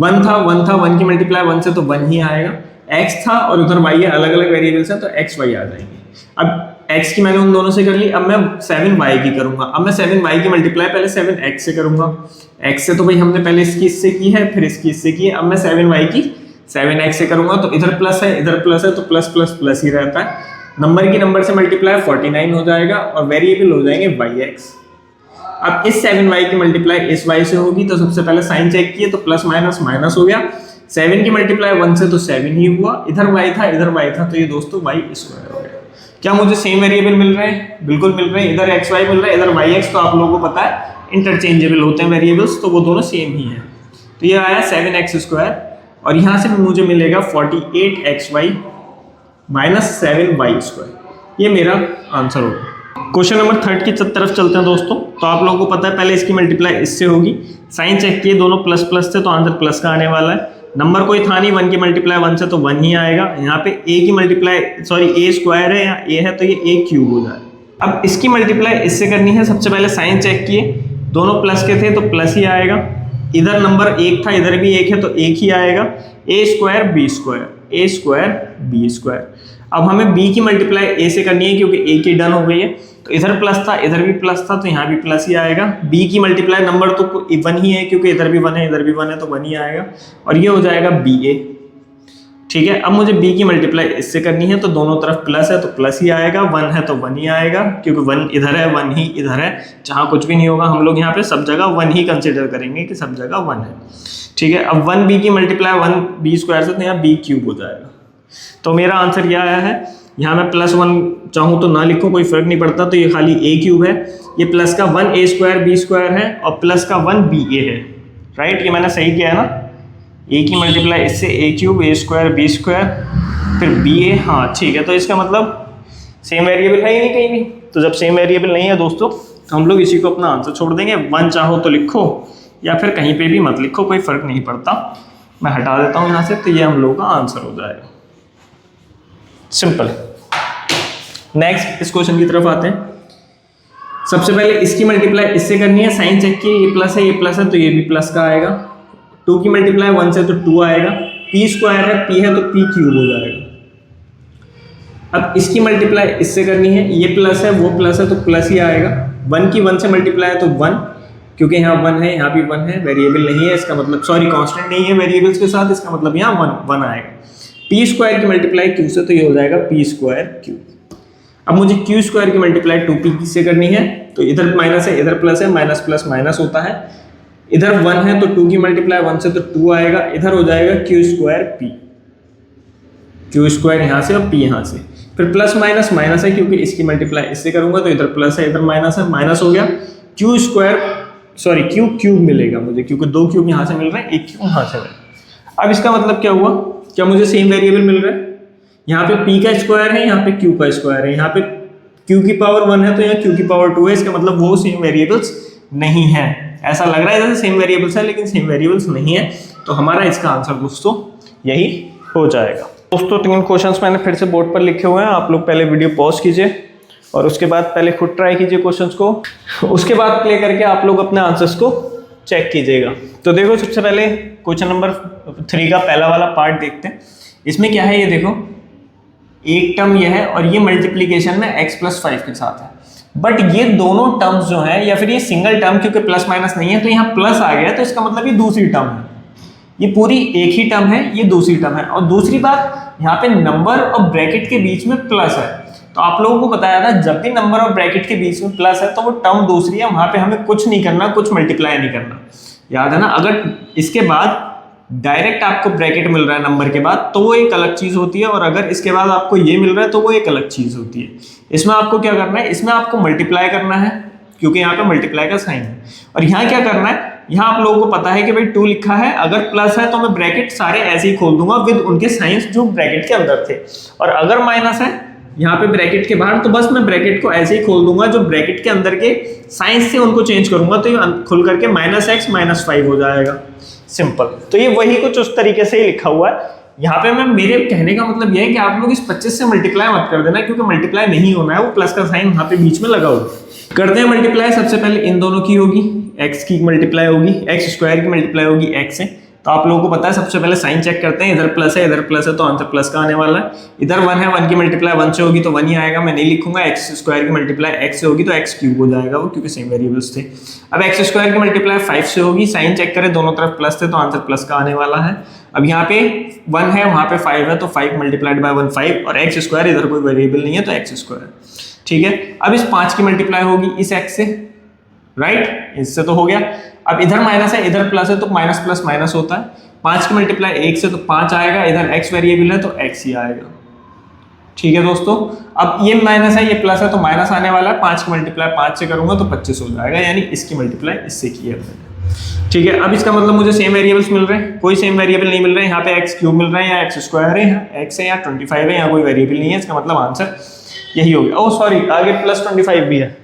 1 था 1 की मल्टीप्लाई 1 से तो 1 ही आएगा। x था और उधर y है, अलग अलग वेरिएबल्स हैं तो x y आ जाएंगे। अब x की मैंने उन दोनों से कर ली, अब मैं 7y की करूंगा। अब मैं 7y की मल्टीप्लाई पहले 7x से करूंगा। x से तो भाई हमने पहले इसकी इससे की है, फिर इसकी इससे की है। अब मैं 7y की 7x से करूंगा, तो इधर प्लस है इधर प्लस है, तो प्लस प्लस प्लस ही रहता है। नंबर की नंबर से मल्टीप्लाई 49 हो जाएगा और वेरिएबल हो जाएंगे yx। अब इस 7y की मल्टीप्लाई इस y से होगी, तो सबसे पहले साइन चेक किए तो प्लस माइनस माइनस हो गया। 7 की मल्टीप्लाई 1 से तो 7 ही हुआ, इधर y था इधर y था, तो ये दोस्तों y स्क्वायर हो गया। क्या मुझे सेम वेरिएबल मिल रहे हैं? बिल्कुल मिल रहे हैं। इधर xy मिल रहा है, इधर yx, तो आप लोगों को पता है इंटरचेंजेबल होते हैं वेरिएबल्स, तो वो दोनों सेम ही हैं। तो ये आया 7x स्क्वायर और यहाँ से मुझे मिलेगा 48xy माइनस 7y स्क्वायर। ये मेरा आंसर होगा। क्वेश्चन नंबर 3 की तरफ चलते हैं दोस्तों। तो आप लोगों को पता है पहले इसकी मल्टीप्लाई इससे होगी, साइन चेक किए दोनों प्लस प्लस थे तो आंसर प्लस का आने वाला है। नंबर कोई था नहीं, 1 की मल्टीप्लाई 1 से तो 1 ही आएगा। यहाँ पे a की मल्टीप्लाई a स्क्वायर है, यहाँ a है तो ये a क्यूब हो जाएगा। अब इसकी मल्टीप्लाई इससे करनी है, सबसे पहले साइन चेक किए दोनों प्लस के थे तो प्लस ही आएगा। इधर नंबर 1 था इधर भी 1 है तो 1 ही आएगा। a square b square. अब हमें b की मल्टीप्लाई a से करनी है क्योंकि a की डन हो गई है, तो इधर प्लस था इधर भी प्लस था तो यहाँ भी प्लस ही आएगा। b की मल्टीप्लाई नंबर तो 1 ही है क्योंकि इधर भी 1 है इधर भी 1 है तो 1 ही आएगा और ये हो जाएगा ba। ठीक है, अब मुझे b की मल्टीप्लाई इससे करनी है तो दोनों तरफ प्लस है तो प्लस ही आएगा, 1 है तो 1 ही आएगा क्योंकि 1 इधर है 1 ही इधर है, जहाँ कुछ भी नहीं होगा हम लोग यहाँ पे सब जगह 1 ही कंसिडर करेंगे कि सब जगह 1 है। ठीक है, अब 1b की मल्टीप्लाई 1b स्क्वायर से तो यहाँ b क्यूब हो जाएगा। तो मेरा आंसर क्या आया है, यहाँ मैं प्लस 1 चाहूँ तो ना लिखूँ कोई फर्क नहीं पड़ता, तो ये खाली a क्यूब है, ये प्लस का 1a स्क्वायर b स्क्वायर है और प्लस का 1ba है। राइट, ये मैंने सही किया है ना। a की मल्टीप्लाई इससे a cube a square b square फिर ba। हाँ ठीक है, तो इसका मतलब सेम वेरिएबल है ही नहीं कहीं भी। तो जब सेम वेरिएबल नहीं है दोस्तों तो हम लोग इसी को अपना आंसर छोड़ देंगे। 1 चाहो तो लिखो या फिर कहीं पे भी मत लिखो, कोई फर्क नहीं पड़ता। मैं हटा देता हूँ यहाँ से, तो ये हम लोगों का आंसर हो जाएगा। सिंपल। नेक्स्ट इस क्वेश्चन की तरफ आते हैं। सबसे पहले इसकी मल्टीप्लाई इससे करनी है, साइन चेक किए ये प्लस है तो ये भी प्लस का आएगा। 2 की मल्टीप्लाई 1 से तो 2 आएगा, p स्क्वायर है p है तो p क्यूब हो जाएगा। अब इसकी मल्टीप्लाई इससे करनी है, ये प्लस है वो प्लस है तो प्लस ही आएगा। 1 की 1 से मल्टीप्लाई है तो 1, क्योंकि यहाँ 1 है यहाँ भी 1 है, वेरिएबल नहीं है इसका मतलब, सॉरी कांस्टेंट नहीं है वेरिएबल्स के साथ, इसका मतलब यहाँ 1 आएगा। p स्क्वायर की मल्टीप्लाई q से तो ये हो जाएगा p स्क्वायर क्यूब। अब मुझे q स्क्वायर की मल्टीप्लाई 2p से करनी है, तो इधर माइनस है इधर प्लस है, माइनस प्लस माइनस होता है। इधर 1 है तो 2 की मल्टीप्लाई 1 से तो 2 आएगा, इधर हो जाएगा q square p, q square यहाँ से और p यहाँ से, फिर प्लस माइनस माइनस है क्योंकि इसकी मल्टीप्लाई इससे करूंगा तो इधर प्लस है इधर माइनस है, माइनस हो गया। q square sorry q cube मिलेगा मुझे क्योंकि 2 क्यूब यहाँ से मिल रहे हैं, 1 क्यूब यहाँ से मिल रहा है। अब इसका मतलब क्या हुआ, क्या मुझे सेम वेरिएबल मिल रहा है। यहाँ पे p का स्क्वायर है यहाँ पे q का स्क्वायर है, यहाँ पे q की पावर 1 है तो यहाँ q की पावर 2 है, इसका मतलब वो सेम वेरिएबल्स नहीं है। ऐसा लग रहा है जैसे सेम वेरिएबल्स है लेकिन सेम वेरिएबल्स नहीं है, तो हमारा इसका आंसर दोस्तों यही हो जाएगा। दोस्तों 3 क्वेश्चंस मैंने फिर से बोर्ड पर लिखे हुए हैं, आप लोग पहले वीडियो पॉज कीजिए और उसके बाद पहले खुद ट्राई कीजिए क्वेश्चंस को, उसके बाद प्ले करके आप लोग अपने आंसर्स को चेक कीजिएगा। तो देखो सबसे पहले क्वेश्चन नंबर 3 का पहला वाला पार्ट देखते हैं। इसमें क्या है, ये देखो एक टर्म ये है और ये मल्टीप्लीकेशन में x+5 के साथ है, बट ये दोनों टर्म्स जो है या फिर ये सिंगल टर्म क्योंकि प्लस माइनस नहीं है तो यहाँ प्लस आ गया, तो इसका मतलब ये दूसरी टर्म है, ये पूरी एक ही टर्म है, ये दूसरी टर्म है। और दूसरी बात यहाँ पे नंबर और ब्रैकेट के बीच में प्लस है, तो आप लोगों को बताया था जब भी नंबर और ब्रैकेट के बीच में प्लस है तो वो टर्म दूसरी है, वहां पे हमें कुछ नहीं करना, कुछ मल्टीप्लाई नहीं करना, याद है ना। अगर इसके बाद डायरेक्ट आपको ब्रैकेट मिल रहा है नंबर के बाद तो वो एक अलग चीज होती है, और अगर इसके बाद आपको ये मिल रहा है तो वो एक अलग चीज होती है। इसमें आपको क्या करना है, इसमें आपको मल्टीप्लाई करना है क्योंकि यहाँ पे मल्टीप्लाई का साइन है, और यहाँ क्या करना है, यहाँ आप लोगों को पता है कि भाई 2 लिखा है, अगर प्लस है तो मैं ब्रैकेट सारे ऐसे ही खोल दूंगा विद उनके साइंस जो ब्रैकेट के अंदर थे, और अगर माइनस है यहाँ पे ब्रैकेट के बाहर तो बस मैं ब्रैकेट को ऐसे ही खोल दूंगा, जो ब्रैकेट के अंदर के साइंस से उनको चेंज करूंगा तो ये खुल करके -x -5 हो जाएगा। सिंपल। तो ये वही कुछ उस तरीके से ही लिखा हुआ है। यहाँ पे मैं मेरे कहने का मतलब यह है कि आप लोग इस 25 से मल्टीप्लाई मत कर देना, क्योंकि मल्टीप्लाई नहीं होना है, वो प्लस का साइन वहाँ पे बीच में लगा हुआ। करते हैं मल्टीप्लाई। सबसे पहले इन दोनों की होगी, x की मल्टीप्लाई होगी, x स्क्वायर की मल्टीप्लाई होगी x से, तो आप लोगों को पता है सबसे पहले साइन चेक करते हैं, इधर प्लस है तो आंसर प्लस का आने वाला है। इधर 1 है, 1 की मल्टीप्लाई 1 से होगी तो 1 ही आएगा, मैं नहीं लिखूंगा। एक्स स्क्वायर की मल्टीप्लाई x से होगी तो x क्यूब हो जाएगा वो, क्योंकि सेम वेरिएबल्स थे। अब एक्स स्क्वायर की मल्टीप्लाई 5 से होगी, साइन चेक करें दोनों तरफ प्लस थे तो आंसर प्लस का आने वाला है। अब यहाँ पे 1 है, वहां पे 5 है, तो 5 मल्टीप्लाइड बाय 1 5, और एक्स स्क्वायर इधर कोई वेरिएबल नहीं है तो एक्स स्क्वायर, ठीक है। अब इस 5 की मल्टीप्लाई होगी इस x से, राइट, इससे तो हो गया। अब इधर माइनस है, इधर प्लस है, तो माइनस प्लस माइनस होता है। 5 की मल्टीप्लाई 1 से तो 5 आएगा, इधर x वेरिएबल है तो x ही आएगा, ठीक है दोस्तों। अब ये माइनस है, ये प्लस है, तो माइनस आने वाला है। 5 की मल्टीप्लाई 5 से करूंगा तो 25 हो जाएगा, यानी इसकी मल्टीप्लाई इससे की है मैंने, ठीक है। अब इसका मतलब मुझे सेम वेरिएबल्स मिल रहे हैं, कोई सेम वेरिएबल नहीं मिल रहे हैं। यहाँ पे x क्यूब मिल रहा है या एक्स स्क्वायर है, यहाँ x है या 25 है, यहाँ कोई वेरिएबल नहीं है, इसका मतलब आंसर यही हो गया। ओह सॉरी, आगे प्लस 25 भी है,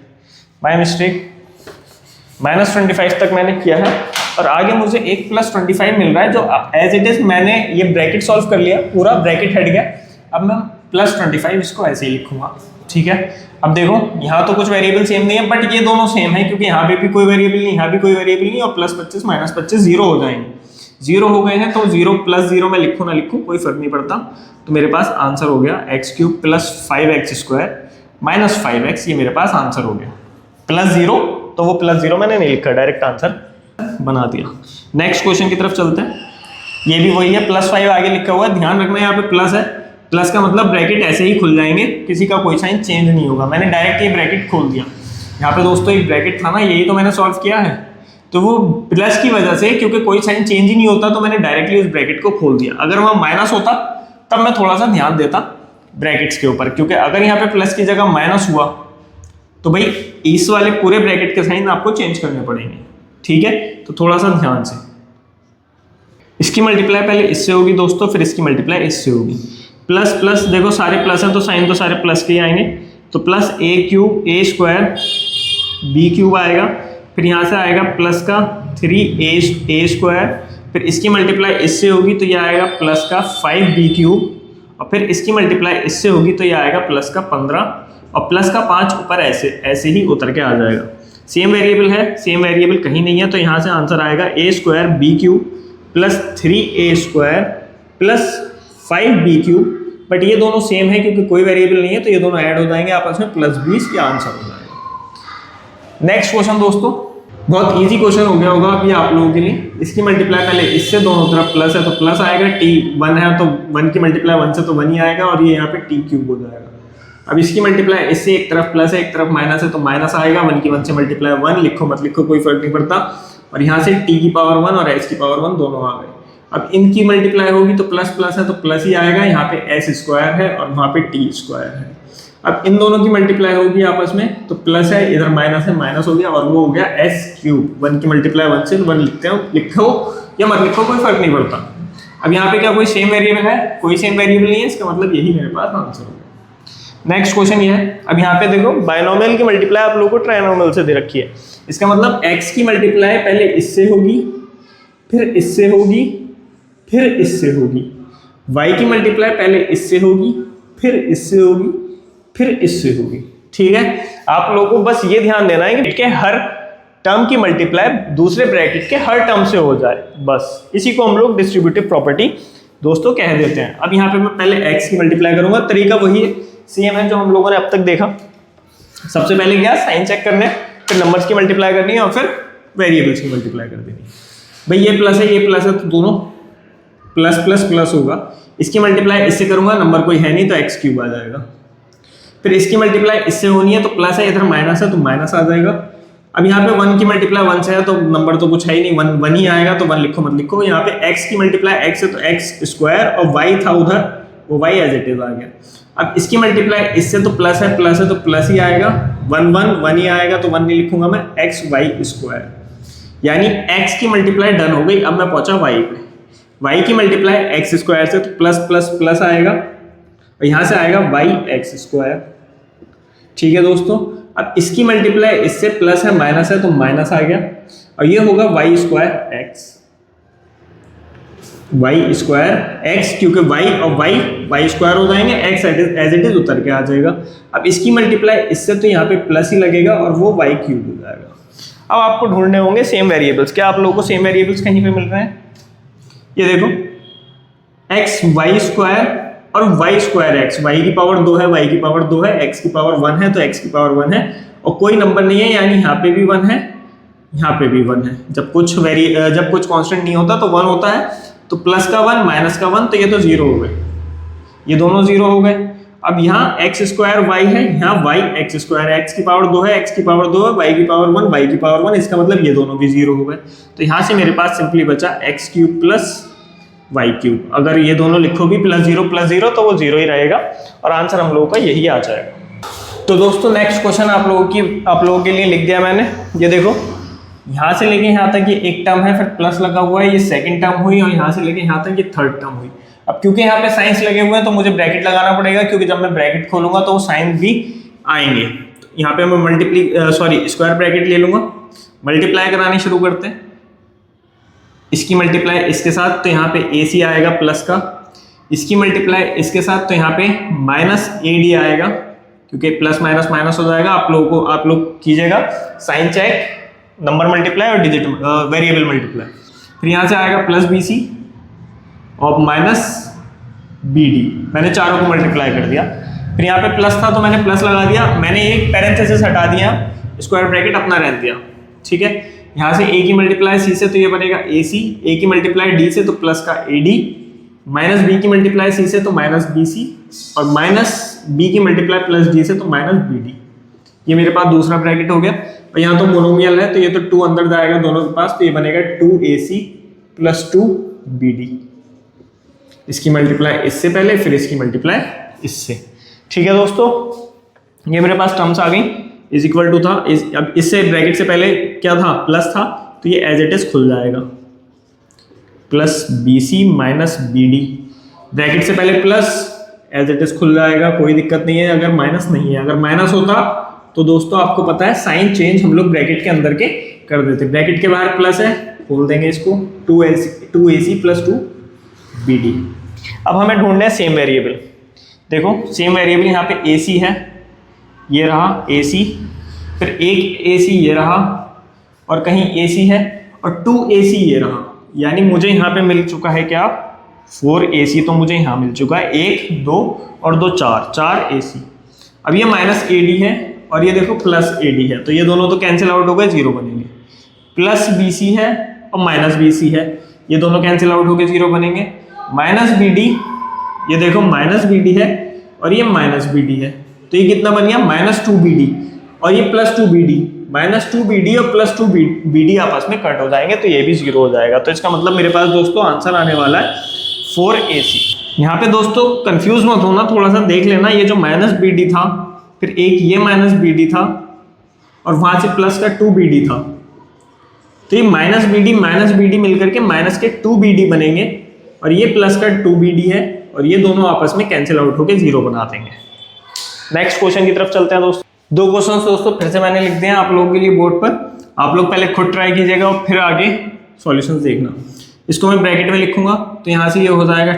माय मिस्टेक, माइनस 25 तक मैंने किया है, और आगे मुझे एक प्लस 25 मिल रहा है जो एज इट इज मैंने ये ब्रैकेट सॉल्व कर लिया, पूरा ब्रैकेट हट गया। अब मैं प्लस 25 इसको ऐसे ही लिखूंगा, ठीक है। अब देखो यहाँ तो कुछ वेरिएबल सेम नहीं है, बट ये दोनों सेम है, क्योंकि यहाँ पे भी कोई वेरिएबल नहीं, यहाँ भी कोई वेरिएबल नहीं, और प्लस 25 माइनस 25 जीरो हो जाएंगे, जीरो हो गए हैं तो 0 प्लस 0 में लिखूँ ना लिखूँ कोई फर्क नहीं पड़ता। तो मेरे पास आंसर हो गया x cube plus 5x square minus 5x, ये मेरे पास आंसर हो गया। प्लस 0 तो वो प्लस 0 मैंने नहीं लिखा, डायरेक्ट आंसर बना दिया। नेक्स्ट क्वेश्चन की तरफ चलते हैं, ये भी वही है, प्लस 5 आगे लिखा हुआ है, ध्यान रखना यहाँ पे प्लस है, प्लस का मतलब ब्रैकेट ऐसे ही खुल जाएंगे, किसी का कोई साइन चेंज नहीं होगा। मैंने डायरेक्ट ये ब्रैकेट खोल दिया, यहाँ पे दोस्तों एक ब्रैकेट था ना, यही तो मैंने सॉल्व किया है, तो वो प्लस की वजह से, क्योंकि कोई साइन चेंज ही नहीं होता, तो मैंने डायरेक्टली उस ब्रैकेट को खोल दिया। अगर वहाँ माइनस होता तब मैं थोड़ा सा ध्यान देता ब्रैकेट्स के ऊपर, क्योंकि अगर यहाँ पे प्लस की जगह माइनस हुआ तो भाई इस वाले पूरे ब्रैकेट के साइन आपको चेंज करने पड़ेंगे, ठीक है। तो थोड़ा सा ध्यान से, इसकी मल्टीप्लाई पहले इससे होगी दोस्तों, फिर इसकी मल्टीप्लाई इससे होगी। प्लस प्लस देखो सारे प्लस हैं तो साइन तो सारे प्लस के ही आएंगे, तो plus a cube a square b cube आएगा, फिर यहाँ से आएगा प्लस का 3a स्क्वायर, फिर इसकी मल्टीप्लाई इससे होगी तो ये आएगा प्लस का 5b क्यूब, और फिर इसकी मल्टीप्लाई इससे होगी तो ये आएगा प्लस का 15, और प्लस का 5 ऊपर ऐसे ऐसे ही उतर के आ जाएगा। सेम वेरिएबल है, सेम वेरिएबल कहीं नहीं है, तो यहाँ से आंसर आएगा a square b cube plus 3a square plus 5b cube, but ये दोनों सेम है क्योंकि कोई वेरिएबल नहीं है, तो ये दोनों ऐड हो जाएंगे आपस में, प्लस 20, ये आंसर हो जाएगा। नेक्स्ट क्वेश्चन दोस्तों, बहुत इजी क्वेश्चन हो गया होगा अभी आप लोगों के लिए। इसकी मल्टीप्लाई पहले इससे दोनों तरफ प्लस है तो प्लस आएगा, t 1 है तो 1 की मल्टीप्लाई 1 से तो 1 ही आएगा, और ये यहाँ पे t क्यूब हो जाएगा। अब इसकी मल्टीप्लाई इससे एक तरफ प्लस है एक तरफ माइनस है तो माइनस आएगा, 1 की 1 से मल्टीप्लाई 1, लिखो मत लिखो कोई फर्क नहीं पड़ता, और यहाँ से t की पावर 1 और h की पावर 1 दोनों आ गए। अब इनकी मल्टीप्लाई होगी तो प्लस प्लस है तो प्लस ही आएगा, यहाँ पे s स्क्वायर है और वहाँ पे t स्क्वायर है। अब इन दोनों की मल्टीप्लाई होगी आपस में तो प्लस है, इधर माइनस है, माइनस हो गया, और वो हो गया s क्यूब। 1 की मल्टीप्लाई 1 से 1 लिखते हो, लिखो या मत लिखो कोई फर्क नहीं पड़ता। अब यहाँ पे क्या कोई सेम वेरिएबल है? कोई सेम वेरिएबल नहीं है, इसका मतलब यही मेरे पास आंसर होगा। नेक्स्ट क्वेश्चन ये है, अब यहाँ पे देखो बायनोमियल की मल्टीप्लाई आप लोगों को ट्रायनोमियल से दे रखी है। इसका मतलब x की मल्टीप्लाई पहले इससे होगी, फिर इससे होगी, फिर इससे होगी। y की मल्टीप्लाई पहले इससे होगी, फिर इससे होगी, फिर इससे होगी, ठीक है। आप लोगों को बस ये ध्यान देना है कि हर टर्म की मल्टीप्लाई दूसरे ब्रैकेट के हर टर्म से हो जाए, बस इसी को हम लोग डिस्ट्रीब्यूटिव प्रॉपर्टी दोस्तों कह देते हैं। अब यहाँ पे मैं पहले x की मल्टीप्लाई करूंगा, तरीका वही है, सेम है जो हम लोगों ने अब तक देखा। सबसे पहले क्या साइन चेक करने, फिर नंबर्स की मल्टीप्लाई करनी है और फिर वेरिएबल्स की मल्टीप्लाई कर देनी। भाई ये प्लस है ये प्लस है तो दोनों प्लस प्लस प्लस होगा। इसकी मल्टीप्लाई इससे करूंगा, नंबर कोई है नहीं तो एक्स क्यूब आ जाएगा। फिर इसकी मल्टीप्लाई इससे होनी है तो प्लस है, इधर माइनस है तो माइनस आ जाएगा। अब यहाँ पे 1 की मल्टीप्लाई 1 से है तो नंबर तो कुछ है ही नहीं, 1 ही आएगा, तो 1 लिखो मत लिखो। यहाँ पे x की मल्टीप्लाई x है तो x स्क्वायर, और y था उधर वो y एज इट इज आ गया। अब इसकी मल्टीप्लाई इससे तो प्लस है तो प्लस ही आएगा, 1 ही आएगा तो 1 नहीं लिखूंगा मैं, x y स्क्वायर, यानी x की मल्टीप्लाई डन हो गई। अब मैं पहुंचा y पे, y की मल्टीप्लाई x स्क्वायर से तो प्लस प्लस प्लस आएगा, और यहाँ से आएगा y x स्क्वायर, ठीक है दोस्तों। अब इसकी मल्टीप्लाई इससे प्लस है माइनस है तो माइनस आ गया, और ये होगा y square x, y square x, क्योंकि y और y स्क्वायर हो जाएंगे, x एज इट इज उतर के आ जाएगा। अब इसकी मल्टीप्लाई इससे तो यहाँ पे प्लस ही लगेगा और वो y क्यूब हो जाएगा। अब आपको ढूंढने होंगे सेम वेरिएबल्स। क्या आप लोगों को सेम वेरिएबल्स कहीं पे मिल रहे हैं? ये देखो एक्स वाई स्क्वायर और वाई स्क्वायर एक्स, वाई की पावर 2 है, वाई की पावर 2 है, एक्स की पावर 1 है तो एक्स की पावर 1 है, और कोई नंबर नहीं है, यानी यहाँ पे भी 1 है, यहाँ पे भी 1 है। जब कुछ कांस्टेंट नहीं होता तो 1 होता है, तो प्लस का 1 माइनस का 1, तो ये तो 0 हो गए, ये दोनों 0 हो गए। अब यहाँ एक्स स्क्वायर वाई है, यहाँ वाई एक्स स्क्वायर है, एक्स की पावर 2 है, एक्स की पावर 2 है, वाई की पावर 1, वाई की पावर 1, इसका मतलब ये दोनों भी 0 हो गए। तो यहाँ से मेरे पास सिंपली बचा X cube plus Y cube. अगर ये दोनों लिखोगे प्लस 0 तो वो 0 ही रहेगा और आंसर हम लोगों का यही आ जाएगा। तो दोस्तों नेक्स्ट क्वेश्चन आप लोगों के लिए लिख दिया मैंने। ये देखो यहाँ से लेके यहाँ तक ये एक टर्म है, फिर प्लस लगा हुआ है, ये सेकंड टर्म हुई, और यहाँ से लेके यहाँ तक ये थर्ड टर्म हुई। अब क्योंकि यहाँ पे साइंस लगे हुए हैं तो मुझे ब्रैकेट लगाना पड़ेगा, क्योंकि जब मैं ब्रैकेट खोलूंगा तो वो साइन भी आएंगे। तो यहाँ पे मैं स्क्वायर ब्रैकेट ले लूंगा, मल्टीप्लाई करानी शुरू करते हैं। इसकी मल्टीप्लाई इसके साथ, तो यहाँ पे ए सी आएगा प्लस का, इसकी मल्टीप्लाई इसके साथ, तो यहाँ पे माइनस ए डी आएगा, क्योंकि प्लस माइनस माइनस हो जाएगा। आप लोग कीजिएगा साइन चेक, नंबर मल्टीप्लाई और डिजिट वेरिएबल मल्टीप्लाई। फिर यहाँ से आएगा प्लस बी सी और माइनस बी डी, मैंने चारों को मल्टीप्लाई कर दिया। फिर यहाँ पे प्लस था तो मैंने प्लस लगा दिया, मैंने एक पैरेंथेसिस हटा दिया, स्क्वायर ब्रैकेट अपना रहने दिया, ठीक है। यहाँ से ए की मल्टीप्लाई सी से तो ये बनेगा ए सी, ए की मल्टीप्लाई डी से तो प्लस का ए डी, माइनस बी की मल्टीप्लाई सी से तो माइनस बी सी, और माइनस बी की मल्टीप्लाई प्लस डी से तो माइनस बी डी। ये मेरे पास दूसरा ब्रैकेट हो गया। और यहाँ तो मोनोमियल है तो ये तो 2 अंदर जाएगा दोनों के पास, तो ये बनेगा 2ac प्लस 2bd। इसकी मल्टीप्लाई इससे पहले, फिर इसकी मल्टीप्लाई इससे, ठीक है दोस्तों। ये मेरे पास टर्म्स आ गई, इज इक्वल टू था, अब इससे ब्रैकेट से पहले क्या था, प्लस था, तो ये एज इट इज खुल जाएगा, plus bc minus bd। Bracket से पहले प्लस, एज इट इज खुल जाएगा, कोई दिक्कत नहीं है अगर माइनस नहीं है। अगर माइनस होता तो दोस्तों आपको पता है साइन चेंज हम लोग ब्रैकेट के अंदर के कर देते। ब्रैकेट के बाहर प्लस है, खोल देंगे इसको, 2ac प्लस 2bd। अब हमें ढूंढना है सेम वेरिएबल। देखो सेम वेरिएबल यहाँ पे ac है, ये रहा ac, फिर एक ac ये रहा, और कहीं ac है, और 2ac ये रहा, यानी मुझे यहाँ पे मिल चुका है क्या, 4ac तो मुझे यहाँ मिल चुका है, 1 2 और 2 4 ac। अब ये माइनस ad है और ये देखो प्लस ad है, तो ये दोनों तो कैंसिल आउट हो गए, 0 बनेंगे। प्लस bc है और माइनस bc है, ये दोनों कैंसिल आउट हो गए, 0 बनेंगे। माइनस bd, ये देखो माइनस bd है और ये माइनस bd है, तो ये कितना बन गया, माइनस 2bd, और ये प्लस 2bd, माइनस 2bd और प्लस 2bd आपस में कट हो जाएंगे, तो ये भी 0 हो जाएगा। तो इसका मतलब मेरे पास दोस्तों आंसर आने वाला है 4ac। यहाँ पे दोस्तों कंफ्यूज मत होना, थोड़ा सा देख लेना, ये जो माइनस bd था, फिर एक ये माइनस bd था, और वहां से प्लस का 2bd था, तो ये माइनस bd मिलकर के माइनस के 2bd बनेंगे, और ये प्लस का 2bd है, और ये दोनों आपस में कैंसिल आउट होकर 0 बना देंगे। नेक्स्ट क्वेश्चन की तरफ चलते हैं दोस्तों। 2 क्वेश्चन दोस्तों फिर से मैंने लिख दिए हैं आप लोगों के लिए बोर्ड पर, आप लोग पहले खुद ट्राई कीजिएगा और फिर आगे सॉल्यूशंस देखना। इसको मैं ब्रैकेट में लिखूंगा, तो यहाँ से ये हो जाएगा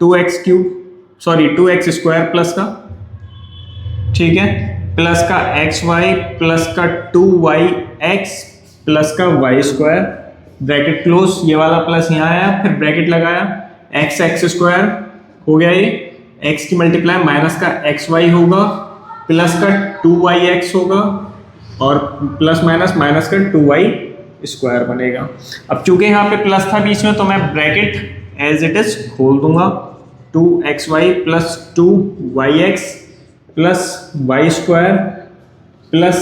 2x स्क्वायर प्लस का, ठीक है, प्लस का xy प्लस का 2yx प्लस का y स्क्वायर, ब्रैकेट क्लोज, ये वाला प्लस यहाँ आया, फिर ब्रैकेट लगाया, x स्क्वायर हो गया, ये x की मल्टीप्लाई माइनस का xy होगा, प्लस का 2yx होगा, और प्लस माइनस माइनस का 2y स्क्वायर बनेगा। अब चूंकि यहाँ पे प्लस था बीच में, तो मैं ब्रैकेट एज इट इज खोल दूंगा, 2xy plus 2yx plus y square plus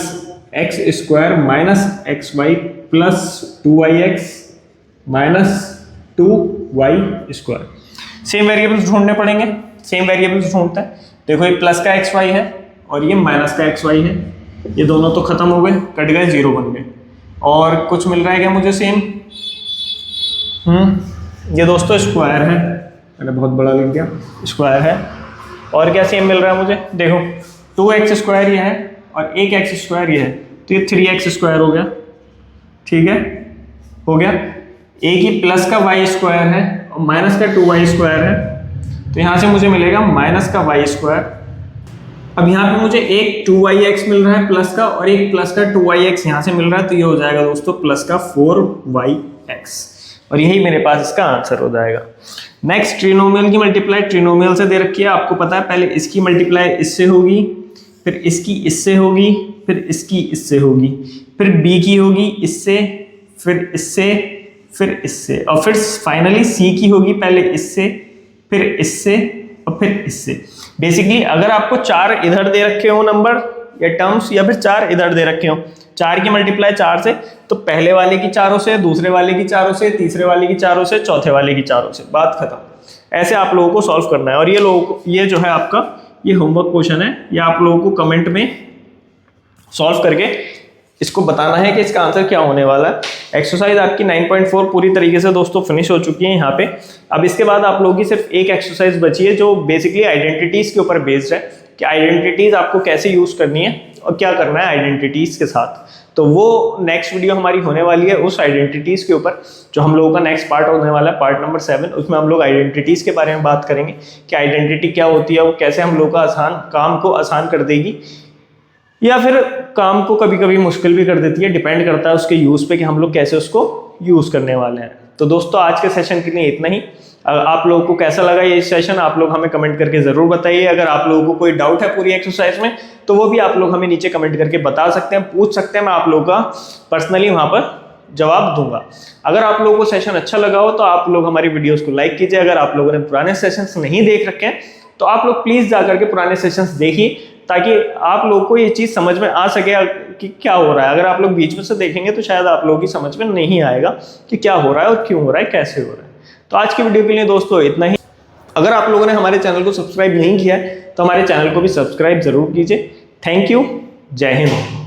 x square minus xy plus 2yx minus 2y square. Same variables ढूंढने पड़ेंगे, सेम वेरिएबल्स ढूंढते हैं। देखो ये प्लस का xy है और ये माइनस का xy है, ये दोनों तो खत्म हो गए, कट गए, 0 बन गए। और कुछ मिल रहा है क्या मुझे सेम, ये दोस्तों स्क्वायर है, मैंने बहुत बड़ा लिख दिया, स्क्वायर है। और क्या सेम मिल रहा है मुझे, देखो 2x स्क्वायर ये है और एक x स्क्वायर ये है, तो ये 3x स्क्वायर हो गया, ठीक है, हो गया। एक ही प्लस का y स्क्वायर है और माइनस का 2y स्क्वायर है, तो यहाँ से मुझे मिलेगा माइनस का y स्क्वायर। अब यहाँ पे मुझे एक 2yx मिल रहा है प्लस का, और एक प्लस का 2yx यहाँ से मिल रहा है, तो ये हो जाएगा दोस्तों प्लस का 4yx। और यही मेरे पास इसका आंसर हो जाएगा। नेक्स्ट, ट्रिनोमियल की मल्टीप्लाई ट्रिनोमियल से दे रखी है, आपको पता है पहले इसकी मल्टीप्लाई इससे होगी, फिर इसकी इससे होगी, फिर इसकी इससे होगी, फिर बी की होगी इससे, फिर इससे, फिर इससे, और फिर फाइनली सी की होगी पहले इससे, फिर इससे और फिर इससे। बेसिकली अगर आपको 4 इधर दे रखे हो नंबर या टर्म्स, या फिर 4 इधर दे रखे हो, 4 की मल्टीप्लाई 4 से, तो पहले वाले की 4 से, दूसरे वाले की 4 से, तीसरे वाले की 4 से, चौथे वाले की 4 से, बात खत्म। ऐसे आप लोगों को सॉल्व करना है। और ये जो है आपका ये होमवर्क क्वेश्चन है, ये आप लोगों को कमेंट में सॉल्व करके इसको बताना है कि इसका आंसर क्या होने वाला है। एक्सरसाइज आपकी 9.4 पूरी तरीके से दोस्तों फिनिश हो चुकी है यहाँ पे। अब इसके बाद आप लोगों की सिर्फ एक एक्सरसाइज बची है जो बेसिकली आइडेंटिटीज के ऊपर बेस्ड है कि आइडेंटिटीज आपको कैसे यूज करनी है और क्या करना है आइडेंटिटीज के साथ। तो वो नेक्स्ट वीडियो हमारी होने वाली है उस आइडेंटिटीज के ऊपर, जो हम लोगों का नेक्स्ट पार्ट होने वाला है, पार्ट नंबर 7। उसमें हम लोग आइडेंटिटीज के बारे में बात करेंगे कि आइडेंटिटी क्या होती है, वो कैसे हम लोग का काम को आसान कर देगी या फिर काम को कभी कभी मुश्किल भी कर देती है। डिपेंड करता है उसके यूज पे कि हम लोग कैसे उसको यूज करने वाले हैं। तो दोस्तों आज के सेशन के लिए इतना ही। आप लोगों को कैसा लगा ये सेशन आप लोग हमें कमेंट करके जरूर बताइए। अगर आप लोगों को कोई डाउट है पूरी एक्सरसाइज में तो वो भी आप लोग हमें नीचे कमेंट करके बता सकते हैं, पूछ सकते हैं। मैं आप लोगों का पर्सनली वहां पर जवाब दूंगा। अगर आप लोगों को सेशन अच्छा लगा हो तो आप लोग हमारी वीडियोस को लाइक कीजिए। अगर आप लोगों ने पुराने सेशंस नहीं देख रखे हैं तो आप लोग प्लीज जाकर के पुराने सेशंस देखिए, ताकि आप लोगों को ये चीज समझ में आ सके कि क्या हो रहा है। अगर आप लोग बीच में से देखेंगे तो शायद आप लोगों की समझ में नहीं आएगा कि क्या हो रहा है और क्यों हो रहा है, कैसे हो रहा है। तो आज की वीडियो के लिए दोस्तों इतना ही। अगर आप लोगों ने हमारे चैनल को सब्सक्राइब नहीं किया है तो हमारे चैनल को भी सब्सक्राइब जरूर कीजिए। थैंक यू, जय हिंद।